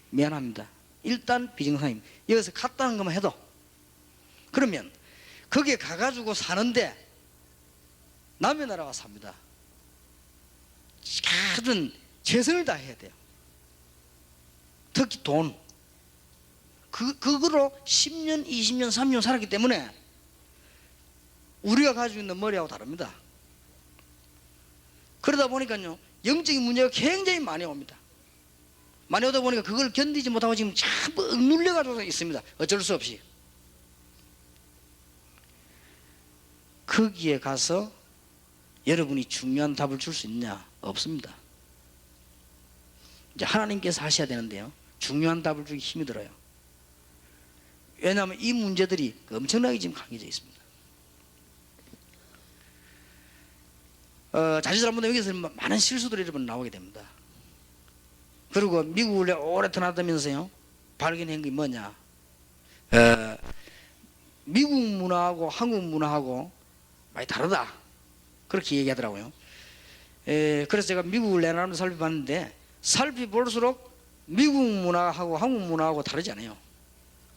미안합니다. 일단 비정상입니다. 여기서 갔다는 것만 해도. 그러면 거기에 가가지고 사는데 남의 나라 가서 삽니다. 하여튼 최선을 다해야 돼요. 특히 돈, 그거로 10년, 20년, 30년 살았기 때문에 우리가 가지고 있는 머리하고 다릅니다. 그러다 보니까요, 영적인 문제가 굉장히 많이 옵니다. 많이 오다 보니까 그걸 견디지 못하고 지금 전부 억눌려가지고 있습니다. 어쩔 수 없이. 거기에 가서 여러분이 중요한 답을 줄 수 있냐? 없습니다. 이제 하나님께서 하셔야 되는데요, 중요한 답을 주기 힘이 들어요. 왜냐하면 이 문제들이 엄청나게 지금 강해져 있습니다. 자칫 잘못하면 여기서 많은 실수들이 여러분 나오게 됩니다. 그리고 미국을 오래 떠나다면서요, 발견한 게 뭐냐, 미국 문화하고 한국 문화하고 많이 다르다, 그렇게 얘기하더라고요. 그래서 제가 미국을 내나름 살펴봤는데, 살펴볼수록 미국 문화하고 한국 문화하고 다르지 않아요.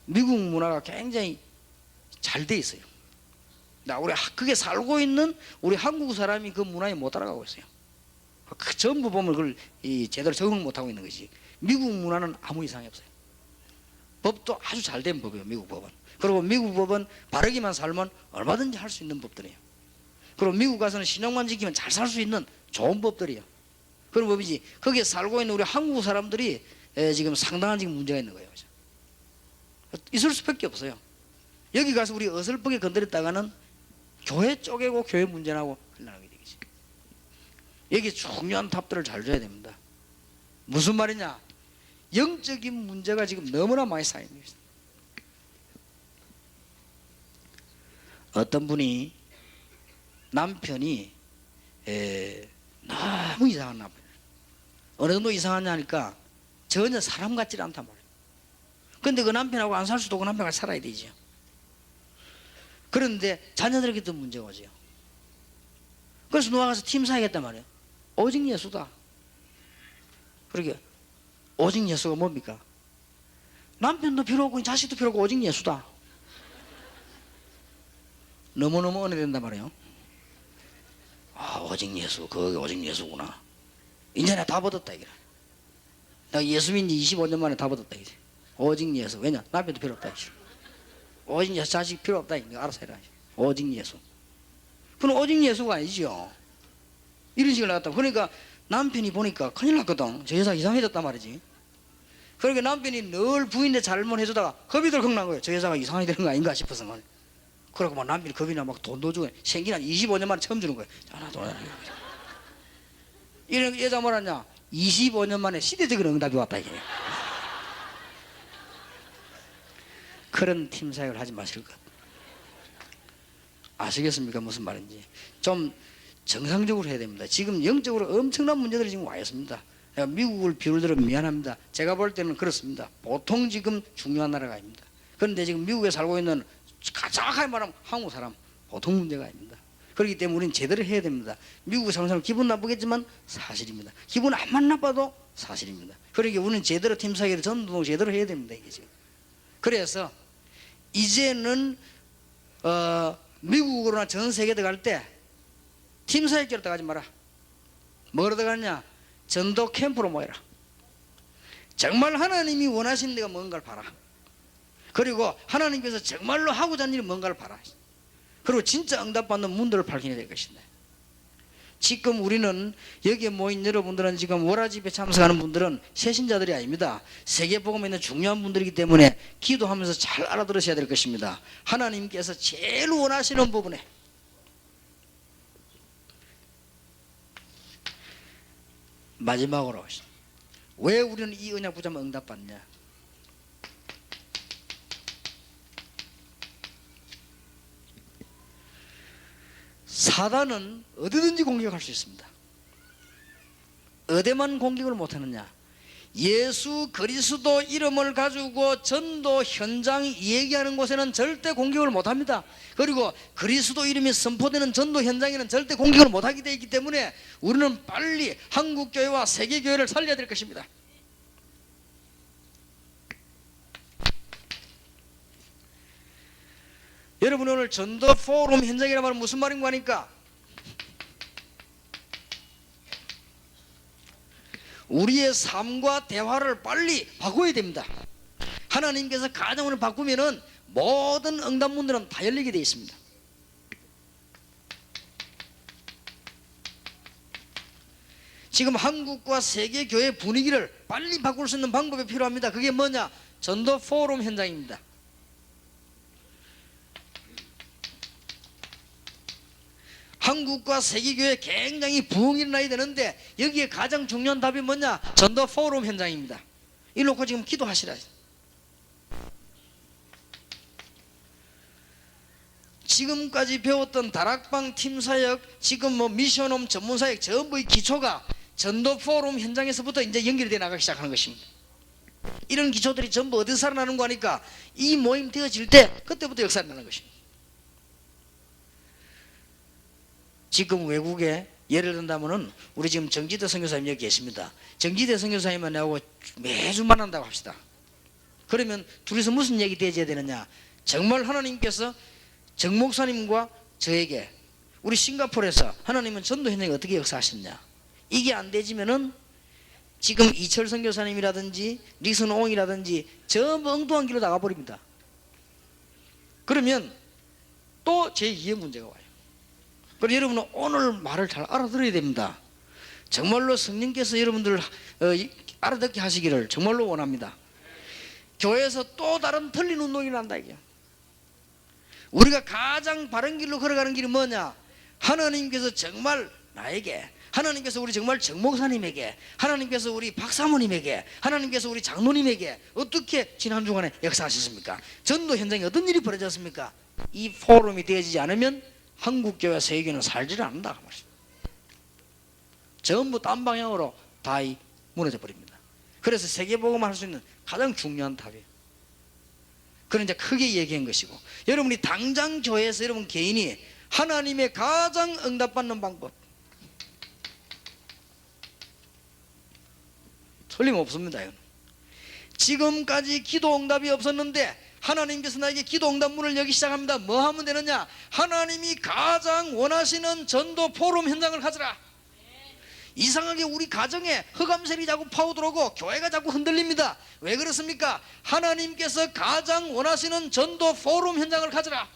미국 문화가 굉장히 잘 돼 있어요. 우리 그게 살고 있는 우리 한국 사람이 그 문화에 못 따라가고 있어요. 그 전부 보면 그걸 제대로 적응 못 하고 있는 것이지. 미국 문화는 아무 이상이 없어요. 법도 아주 잘 된 법이에요, 미국 법은. 그리고 미국 법은 바르기만 살면 얼마든지 할 수 있는 법들이에요. 그리고 미국 가서는 신용만 지키면 잘 살 수 있는 좋은 법들이에요. 그런 법이지. 거기에 살고 있는 우리 한국 사람들이 지금 상당한 지금 문제가 있는 거예요. 있을 수밖에 없어요. 여기 가서 우리 어설프게 건드렸다가는 교회 쪼개고 교회 문제나고 흘러나가게 되겠지. 여기 중요한 답들을 잘 줘야 됩니다. 무슨 말이냐? 영적인 문제가 지금 너무나 많이 쌓여 있는 것입니다. 어떤 분이 남편이 너무 이상한 남편, 어느 정도 이상하냐 하니까 전혀 사람 같지 않단 말이에요. 그런데 그 남편하고 안 살 수도 없고 남편과 살아야 되죠. 그런데 자녀들에게도 문제가 오죠. 그래서 누가 가서 팀 사야겠단 말이에요. 오직 예수다. 그러게 오직 예수가 뭡니까? 남편도 필요 없고 자식도 필요 없고 오직 예수다. 너무너무 은혜된단 말이에요. 아, 오직 예수, 그게 오직 예수구나. 이제 내가 다 받았다 이게. 내가 예수 믿은 지 25년 만에 다 받았다 이게. 오직 예수. 왜냐? 남편도 필요 없다 이게. 오직 예수, 자식 필요 없다 이게. 알아서 해라. 오직 예수. 그건 오직 예수가 아니죠. 이런 식으로 나갔다. 그러니까 남편이 보니까 큰일 났거든. 저 여자가 이상해졌단 말이지. 그러니까 남편이 늘 부인한테 잘못해주다가 겁이 덜컥 난 거예요. 저 여자가 이상하게 되는 거 아닌가 싶어서 말이야. 그러고 막 남편이 겁이 나 막 돈도 주고 생긴 한 25년 만에 처음 주는 거예요. 자, 돈. 이런 여자 뭐라냐? 25년 만에 시대적인 응답이 왔다 이게. 그런 팀 사역을 하지 마실 것. 아시겠습니까? 무슨 말인지. 좀 정상적으로 해야 됩니다. 지금 영적으로 엄청난 문제들이 지금 와 있습니다. 내가 미국을 비유를 들어 미안합니다. 제가 볼 때는 그렇습니다. 보통 지금 중요한 나라가 아닙니다. 그런데 지금 미국에 살고 있는 가장하게 말하면 한국 사람 보통 문제가 아닙니다. 그렇기 때문에 우리는 제대로 해야 됩니다. 미국에 사는 사람 기분 나쁘겠지만 사실입니다. 기분 안만 나빠도 사실입니다. 그러니까 우리는 제대로 팀 사기를 전도 제대로 해야 됩니다. 이게 지금. 그래서 이제는 미국으로나 전 세계 들어갈 때 팀 사역자로 들어가지 마라. 뭐로 들어가냐? 전도 캠프로 모여라. 정말 하나님이 원하시는 데가 뭔가를 봐라. 그리고 하나님께서 정말로 하고자 하는 일이 뭔가를 봐라. 그리고 진짜 응답받는 문들을 밝혀내야 될 것인데, 지금 우리는 여기에 모인 여러분들은 지금 월화집에 참석하는 분들은 새신자들이 아닙니다. 세계복음에 있는 중요한 분들이기 때문에 기도하면서 잘 알아들으셔야 될 것입니다. 하나님께서 제일 원하시는 부분에 마지막으로 왜 우리는 이 언약 붙잡으면 응답받냐? 사단은 어디든지 공격할 수 있습니다. 어디만 공격을 못하느냐? 예수 그리스도 이름을 가지고 전도 현장 얘기하는 곳에는 절대 공격을 못합니다. 그리고 그리스도 이름이 선포되는 전도 현장에는 절대 공격을 못하게 되어 있기 때문에 우리는 빨리 한국교회와 세계교회를 살려야 될 것입니다. 여러분, 오늘 전도 포럼 현장이라는 말은 무슨 말인가 하니까 우리의 삶과 대화를 빨리 바꿔야 됩니다. 하나님께서 가정을 바꾸면은 모든 응답문들은 다 열리게 되어 있습니다. 지금 한국과 세계 교회 분위기를 빨리 바꿀 수 있는 방법이 필요합니다. 그게 뭐냐? 전도 포럼 현장입니다. 한국과 세계교회 굉장히 부흥이 일어나야 되는데 여기에 가장 중요한 답이 뭐냐? 전도 포럼 현장입니다. 이놓고 지금 기도하시라. 지금까지 배웠던 다락방 팀사역, 지금 뭐 미션홈 전문사역 전부의 기초가 전도 포럼 현장에서부터 이제 연결되어 나가기 시작하는 것입니다. 이런 기초들이 전부 어디서 살아나는 거 하니까 이 모임 되어질 때 그때부터 역사가 나는 것입니다. 지금 외국에 예를 든다면은 우리 지금 정지대 선교사님 여기 계십니다. 정지대 선교사님만 나하고 매주 만난다고 합시다. 그러면 둘이서 무슨 얘기 대해야 되느냐? 정말 하나님께서 정 목사님과 저에게 우리 싱가포르에서 하나님은 전도 현장에 어떻게 역사하셨냐? 이게 안 되지면은 지금 이철 선교사님이라든지 리선옹이라든지 전부 엉뚱한 길로 나가버립니다. 그러면 또 제2의 문제가 와요. 그래서 여러분은 오늘 말을 잘 알아들어야 됩니다. 정말로 성령께서 여러분들을 알아듣게 하시기를 정말로 원합니다. 교회에서 또 다른 틀린 운동이 난다 이게. 우리가 가장 바른 길로 걸어가는 길이 뭐냐? 하나님께서 정말 나에게, 하나님께서 우리 정말 정목사님에게, 하나님께서 우리 박사모님에게, 하나님께서 우리 장로님에게 어떻게 지난 주간에 역사하셨습니까? 전도 현장에 어떤 일이 벌어졌습니까? 이 포럼이 되어지지 않으면 한국교회와 세계는 살지를 않는다 그 말입니다. 전부 딴 방향으로 다 무너져 버립니다. 그래서 세계복음을 할 수 있는 가장 중요한 답이에요. 그런 이제 크게 얘기한 것이고, 여러분이 당장 교회에서 여러분 개인이 하나님의 가장 응답받는 방법 틀림없습니다. 지금까지 기도 응답이 없었는데 하나님께서 나에게 기도 응답 문을 열기 시작합니다. 뭐 하면 되느냐? 하나님이 가장 원하시는 전도 포럼 현장을 가져라. 이상하게 우리 가정에 흑암셀이 자꾸 파고들어오고 교회가 자꾸 흔들립니다. 왜 그렇습니까? 하나님께서 가장 원하시는 전도 포럼 현장을 가져라.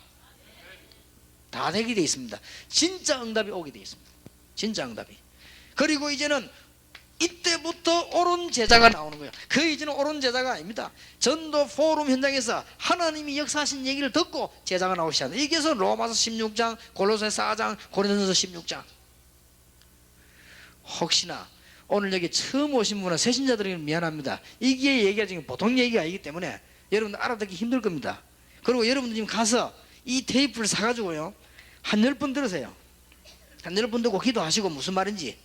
다 되게 돼 있습니다. 진짜 응답이 오게 돼 있습니다. 진짜 응답이. 그리고 이제는 이때부터 옳은 제자가 나오는 거예요. 그 이제는 옳은 제자가 아닙니다. 전도 포럼 현장에서 하나님이 역사하신 얘기를 듣고 제자가 나오기 시작합니다. 이게서 로마서 16장, 골로새 4장, 고린도전서 16장. 혹시나 오늘 여기 처음 오신 분은 새신자들에게 미안합니다. 이게 얘기가 지금 보통 얘기가 아니기 때문에 여러분들 알아듣기 힘들 겁니다. 그리고 여러분들 지금 가서 이 테이프를 사가지고요 한 10번 들으세요. 한 10번 듣고 기도하시고 무슨 말인지.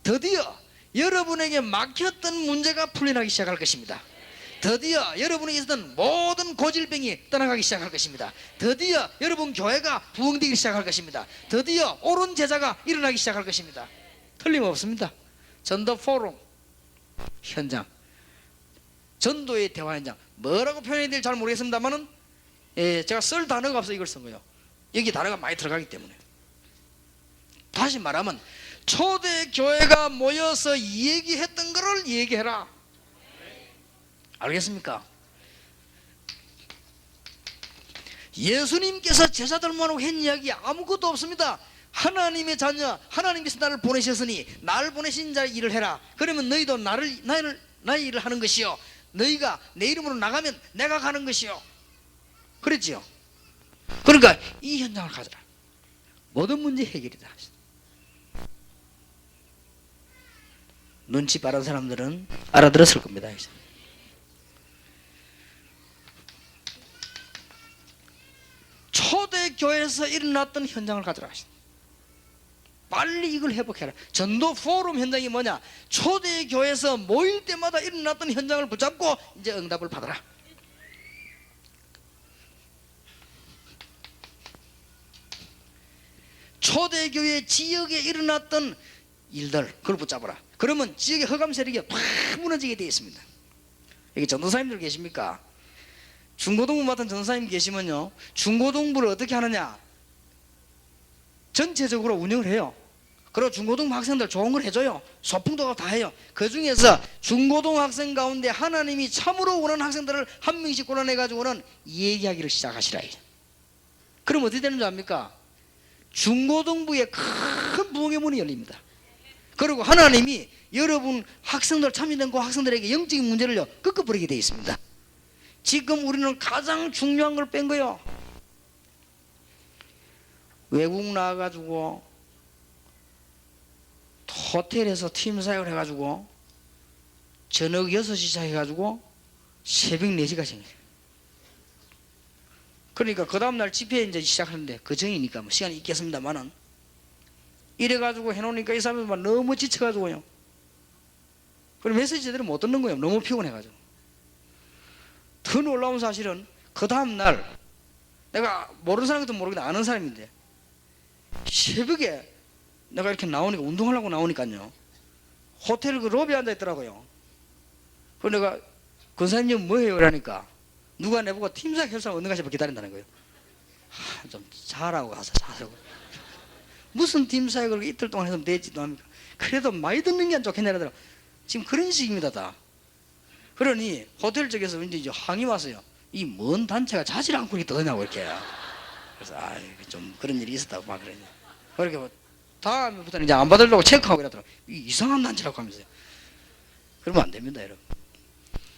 드디어 여러분에게 막혔던 문제가 풀려나기 시작할 것입니다. 드디어 여러분에게 있었던 모든 고질병이 떠나가기 시작할 것입니다. 드디어 여러분 교회가 부흥되기 시작할 것입니다. 드디어 옳은 제자가 일어나기 시작할 것입니다. 틀림없습니다. 전도 포럼 현장, 전도의 대화 현장, 뭐라고 표현해야 될지 잘 모르겠습니다만은 제가 쓸 단어가 없어 이걸 쓴 거예요. 여기 단어가 많이 들어가기 때문에. 다시 말하면 초대 교회가 모여서 얘기했던 거를 얘기해라. 알겠습니까? 예수님께서 제자들 모아놓고 한 이야기 아무것도 없습니다. 하나님의 자녀, 하나님께서 나를 보내셨으니 나를 보내신 자의 일을 해라. 그러면 너희도 나의 일을 하는 것이요, 너희가 내 이름으로 나가면 내가 가는 것이요. 그랬지요. 그러니까 이 현장을 가져라. 모든 문제 해결이다. 눈치 빠른 사람들은 알아들었을 겁니다. 초대교회에서 일어났던 현장을 가져라. 빨리 이걸 회복해라. 전도 포럼 현장이 뭐냐? 초대교회에서 모일 때마다 일어났던 현장을 붙잡고 이제 응답을 받아라. 초대교회 지역에 일어났던 일들, 그걸 붙잡아라. 그러면 지역의 흑암 세력이 팍 무너지게 되어 있습니다. 여기 전도사님들 계십니까? 중고등부 맡은 전도사님 계시면요, 중고등부를 어떻게 하느냐? 전체적으로 운영을 해요. 그리고 중고등부 학생들 좋은 걸 해줘요. 소풍도 다 해요. 그 중에서 중고등 학생 가운데 하나님이 참으로 원하는 학생들을 한 명씩 골라내가지고는 얘기하기를 시작하시라. 그럼 어떻게 되는 줄 압니까? 중고등부에 큰 부흥의 문이 열립니다. 그리고 하나님이 여러분 학생들 참여된 그 학생들에게 영적인 문제를요 꺾어버리게 되어 있습니다. 지금 우리는 가장 중요한 걸 뺀 거예요. 외국 나와가지고 호텔에서 팀 사역을 해가지고 저녁 6시 시작해가지고 새벽 4시까지 생겨요. 그러니까 그 다음날 집회 이제 시작하는데 그 전이니까 뭐 시간이 있겠습니다만은 이래가지고 해놓으니까 이 사람이 막 너무 지쳐가지고요. 그럼 메시지 제대로 못 듣는 거예요. 너무 피곤해가지고. 더 놀라운 사실은 그 다음날 내가 모르는 사람도 모르겠는데 아는 사람인데 새벽에 내가 이렇게 나오니까 운동하려고 나오니까요 호텔 그 로비에 앉아있더라고요. 그래서 내가 권사님 뭐해요? 이러니까 누가 내보고 팀사역 헬스장 어느 가서 기다린다는 거예요. 좀 잘하고 가서 자세고 무슨 팀사역을 이틀 동안 해서 되지도 합니까? 그래도 많이 듣는 게 안 좋겠냐 그러더라고. 지금 그런 식입니다 다. 그러니 호텔 쪽에서 이제 항의 왔어요. 이 먼 단체가 자질 않고 이렇게 떠드냐고 이렇게. 그래서 좀 그런 일이 있었다고 막 그러냐. 그렇게 뭐 다음부터는 이제 안 받으려고 체크하고 이러더라고. 이상한 단체라고 하면서요. 그러면 안 됩니다 여러분.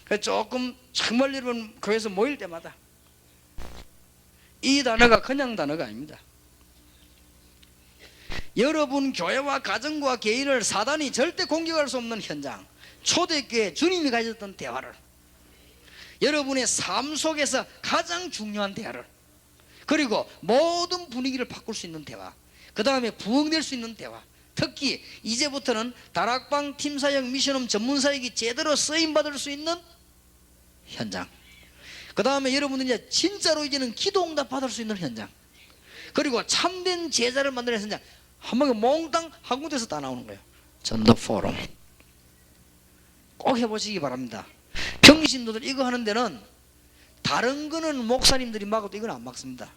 그래서 조금 정말 여러분 교회에서 모일 때마다 이 단어가 그냥 단어가 아닙니다. 여러분 교회와 가정과 개인을 사단이 절대 공격할 수 없는 현장, 초대교회 주님이 가졌던 대화를, 여러분의 삶 속에서 가장 중요한 대화를, 그리고 모든 분위기를 바꿀 수 있는 대화, 그 다음에 부흥될 수 있는 대화, 특히 이제부터는 다락방 팀사역 미션홈 전문사역이 제대로 쓰임받을 수 있는 현장, 그 다음에 여러분은 이제 진짜로 이제는 기도 응답 받을 수 있는 현장, 그리고 참된 제자를 만드는 현장, 한 번에 몽땅 한 군데서 다 나오는 거예요. 전도 포럼 꼭 해보시기 바랍니다. 평신도들 이거 하는 데는 다른 거는 목사님들이 막아도 이건 안 막습니다.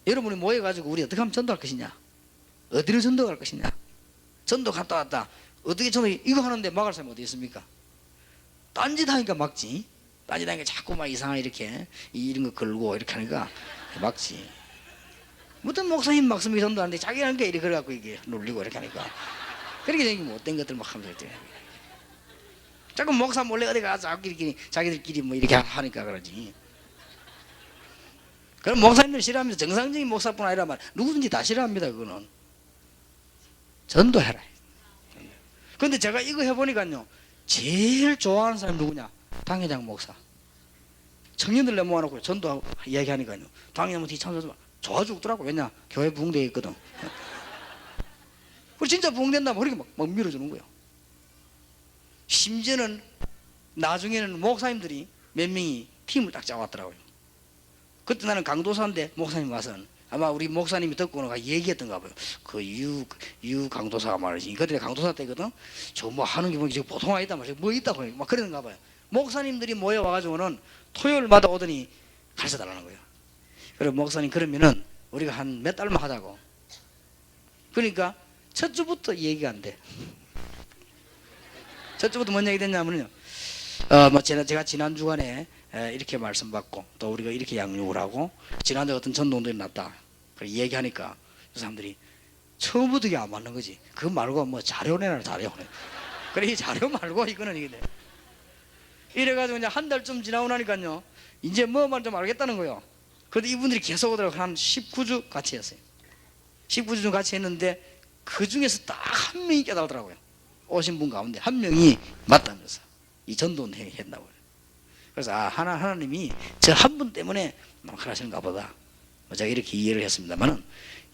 여러분이 모여가지고 우리 어떻게 하면 전도할 것이냐, 어디를 전도할 것이냐, 전도 갔다 왔다 어떻게 전도, 이거 하는데 막을 사람이 어디 있습니까? 딴짓 하니까 막지. 딴짓 하니까 자꾸 막 이상하게 이렇게 이런 거 걸고 이렇게 하니까 막지. 무슨 목사님 막습니까? 전도하는데 자기 하는 게 이렇게 그래갖고 이게 놀리고 이렇게 하니까 그렇게 생긴 못된 것들 막 하면서 이렇게 자꾸 목사 몰래 어디 가서 자기들끼리 뭐 이렇게 하니까 그러지. 그럼 목사님들 싫어합니다. 정상적인 목사뿐 아니라 말 누구든지 다 싫어합니다. 그거는 전도해라. 그런데 제가 이거 해보니까요, 제일 좋아하는 사람이 누구냐? 당회장 목사. 청년들 모아놓고 전도 이야기하니까요, 당회장 뭐 뒤참서 좋아 죽더라고. 왜냐? 교회 부흥되어 있거든. 그리고 진짜 부흥된다면 그렇게 막 밀어주는 거예요. 심지어는 나중에는 목사님들이 몇 명이 팀을 딱 짜왔더라고요. 그때 나는 강도사인데 목사님 와서는 아마 우리 목사님이 듣고는 얘기했던가 봐요. 그 유 강도사가 말이지. 그때 강도사 때거든. 저 뭐 하는 게 뭐 보통 아니다 말이야. 뭐 있다고 막 그러는가 봐요. 목사님들이 모여와가지고는 토요일마다 오더니 가르쳐 달라는 거예요. 그래 목사님 그러면은 우리가 한 몇 달만 하자고. 그러니까 첫 주부터 얘기가 안 돼. 첫 주부터 뭔 얘기 됐냐면요, 뭐 제가 지난 주간에 이렇게 말씀받고 또 우리가 이렇게 양육을 하고 지난주에 어떤 전도운동이 났다. 그래 얘기하니까 그 사람들이 처음부터 이게 안 맞는 거지. 그거 말고 뭐 자료 내놔 자료. 그래 이 자료 말고 이거는 이게 돼. 이래가지고 이제 한 달쯤 지나고 나니까요, 이제 뭐만 좀 알겠다는 거예요. 그런데 이분들이 계속 오더라고. 한 19주 같이 했어요. 19주 좀 같이 했는데 그 중에서 딱 한 명이 깨달더라고요. 오신 분 가운데 한 명이 맞다면서 이 전도는 했다고요. 그래서 하나님이 저 한 분 때문에 하시는가 보다. 제가 이렇게 이해를 했습니다만은,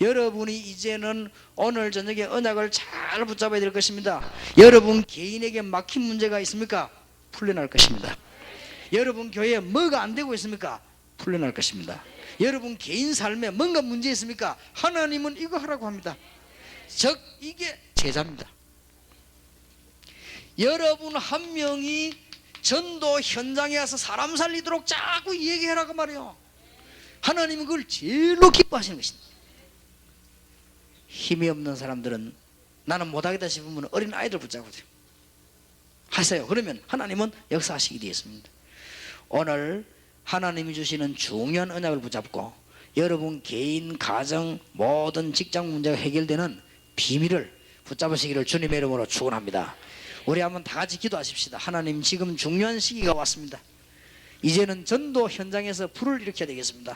여러분이 이제는 오늘 저녁에 언약을 잘 붙잡아야 될 것입니다. 여러분 개인에게 막힌 문제가 있습니까? 풀려날 것입니다. 여러분 교회에 뭐가 안 되고 있습니까? 풀려날 것입니다. 여러분 개인 삶에 뭔가 문제 있습니까? 하나님은 이거 하라고 합니다. 즉 이게 제자입니다. 여러분 한 명이 전도 현장에 와서 사람 살리도록 자꾸 얘기해라고 말이에요. 하나님은 그걸 제일로 기뻐하시는 것입니다. 힘이 없는 사람들은 나는 못하겠다 싶으면 어린 아이들 붙잡고 하세요. 그러면 하나님은 역사하시게 되어 있습니다. 오늘 하나님이 주시는 중요한 언약을 붙잡고 여러분 개인, 가정, 모든 직장 문제가 해결되는 비밀을 붙잡으시기를 주님의 이름으로 축원합니다. 우리 한번 다 같이 기도하십시다. 하나님, 지금 중요한 시기가 왔습니다. 이제는 전도 현장에서 불을 일으켜야 되겠습니다.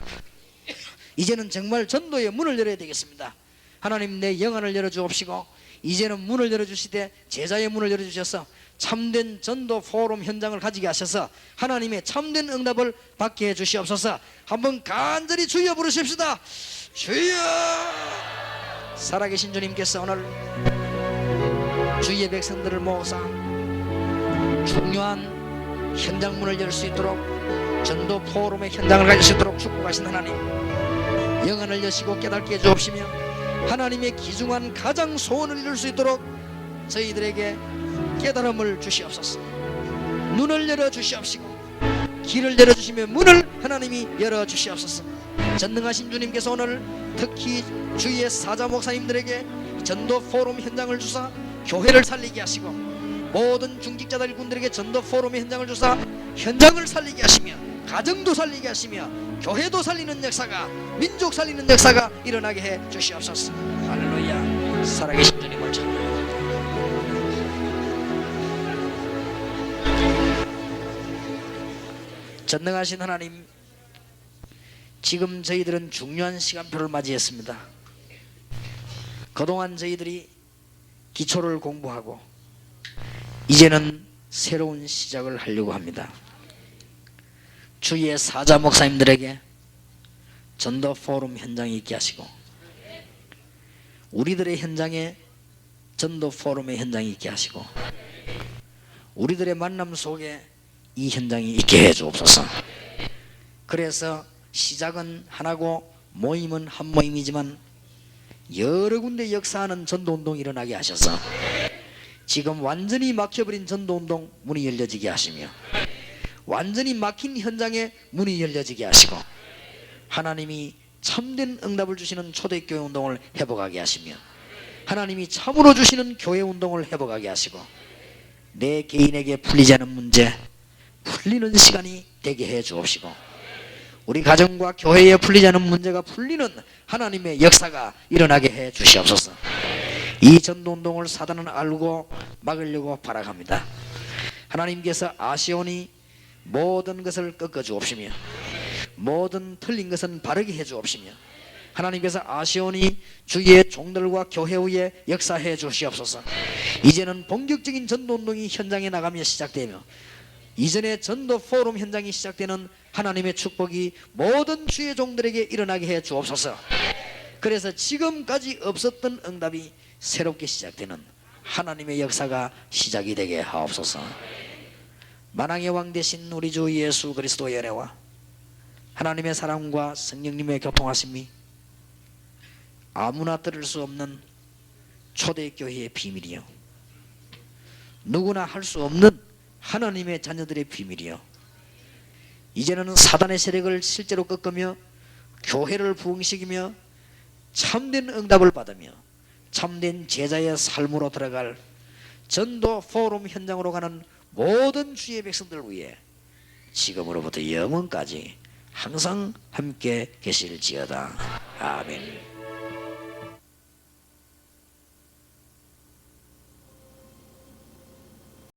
이제는 정말 전도의 문을 열어야 되겠습니다. 하나님, 내 영안을 열어주옵시고 이제는 문을 열어주시되 제자의 문을 열어주셔서 참된 전도 포럼 현장을 가지게 하셔서 하나님의 참된 응답을 받게 해주시옵소서. 한번 간절히 주여 부르십시다. 주여! 살아계신 주님께서 오늘 주의 백성들을 모아서 중요한 현장문을 열 수 있도록 전도 포럼의 현장을 가질 수 있도록 축복하신 하나님, 영안을 여시고 깨닫게 해주옵시며 하나님의 귀중한 가장 소원을 이룰 수 있도록 저희들에게 깨달음을 주시옵소서. 눈을 열어주시옵시고 길을 열어주시며 문을 하나님이 열어주시옵소서. 전능하신 주님께서 오늘 특히 주위의 사자 목사님들에게 전도 포럼 현장을 주사 교회를 살리게 하시고 모든 중직자들 일꾼들에게 전도 포럼의 현장을 주사 현장을 살리게 하시며 가정도 살리게 하시며 교회도 살리는 역사가, 민족 살리는 역사가 일어나게 해 주시옵소서. 할렐루야. 살아계신 주님을 찬양합니다. 전능하신 하나님, 지금 저희들은 중요한 시간표를 맞이했습니다. 그동안 저희들이 기초를 공부하고 이제는 새로운 시작을 하려고 합니다. 주위의 사자 목사님들에게 전도 포럼 현장이 있게 하시고 우리들의 현장에 전도 포럼의 현장이 있게 하시고 우리들의 만남 속에 이 현장이 있게 해 주옵소서. 그래서 시작은 하나고 모임은 한 모임이지만 여러 군데 역사하는 전도운동이 일어나게 하셔서 지금 완전히 막혀버린 전도운동 문이 열려지게 하시며 완전히 막힌 현장에 문이 열려지게 하시고 하나님이 참된 응답을 주시는 초대교회 운동을 회복하게 하시며 하나님이 참으로 주시는 교회 운동을 회복하게 하시고 내 개인에게 풀리지 않은 문제 풀리는 시간이 되게 해 주옵시고 우리 가정과 교회에 풀리지 않은 문제가 풀리는 하나님의 역사가 일어나게 해 주시옵소서. 이 전도운동을 사단은 알고 막으려고 발악합니다. 하나님께서 아시오니 모든 것을 꺾어 주옵시며 모든 틀린 것은 바르게 해 주옵시며 하나님께서 아시오니 주의 종들과 교회 위에 역사해 주시옵소서. 이제는 본격적인 전도운동이 현장에 나가며 시작되며 이전에 전도 포럼 현장이 시작되는 하나님의 축복이 모든 주의 종들에게 일어나게 해 주옵소서. 그래서 지금까지 없었던 응답이 새롭게 시작되는 하나님의 역사가 시작이 되게 하옵소서. 만왕의 왕 되신 우리 주 예수 그리스도의 은혜와 하나님의 사랑과 성령님의 교통하심이 아무나 들을 수 없는 초대교회의 비밀이요 누구나 할 수 없는 하나님의 자녀들의 비밀이요 이제는 사단의 세력을 실제로 꺾으며 교회를 부흥시키며 참된 응답을 받으며 참된 제자의 삶으로 들어갈 전도 포럼 현장으로 가는 모든 주의 백성들 위해 지금으로부터 영원까지 항상 함께 계실지어다. 아멘.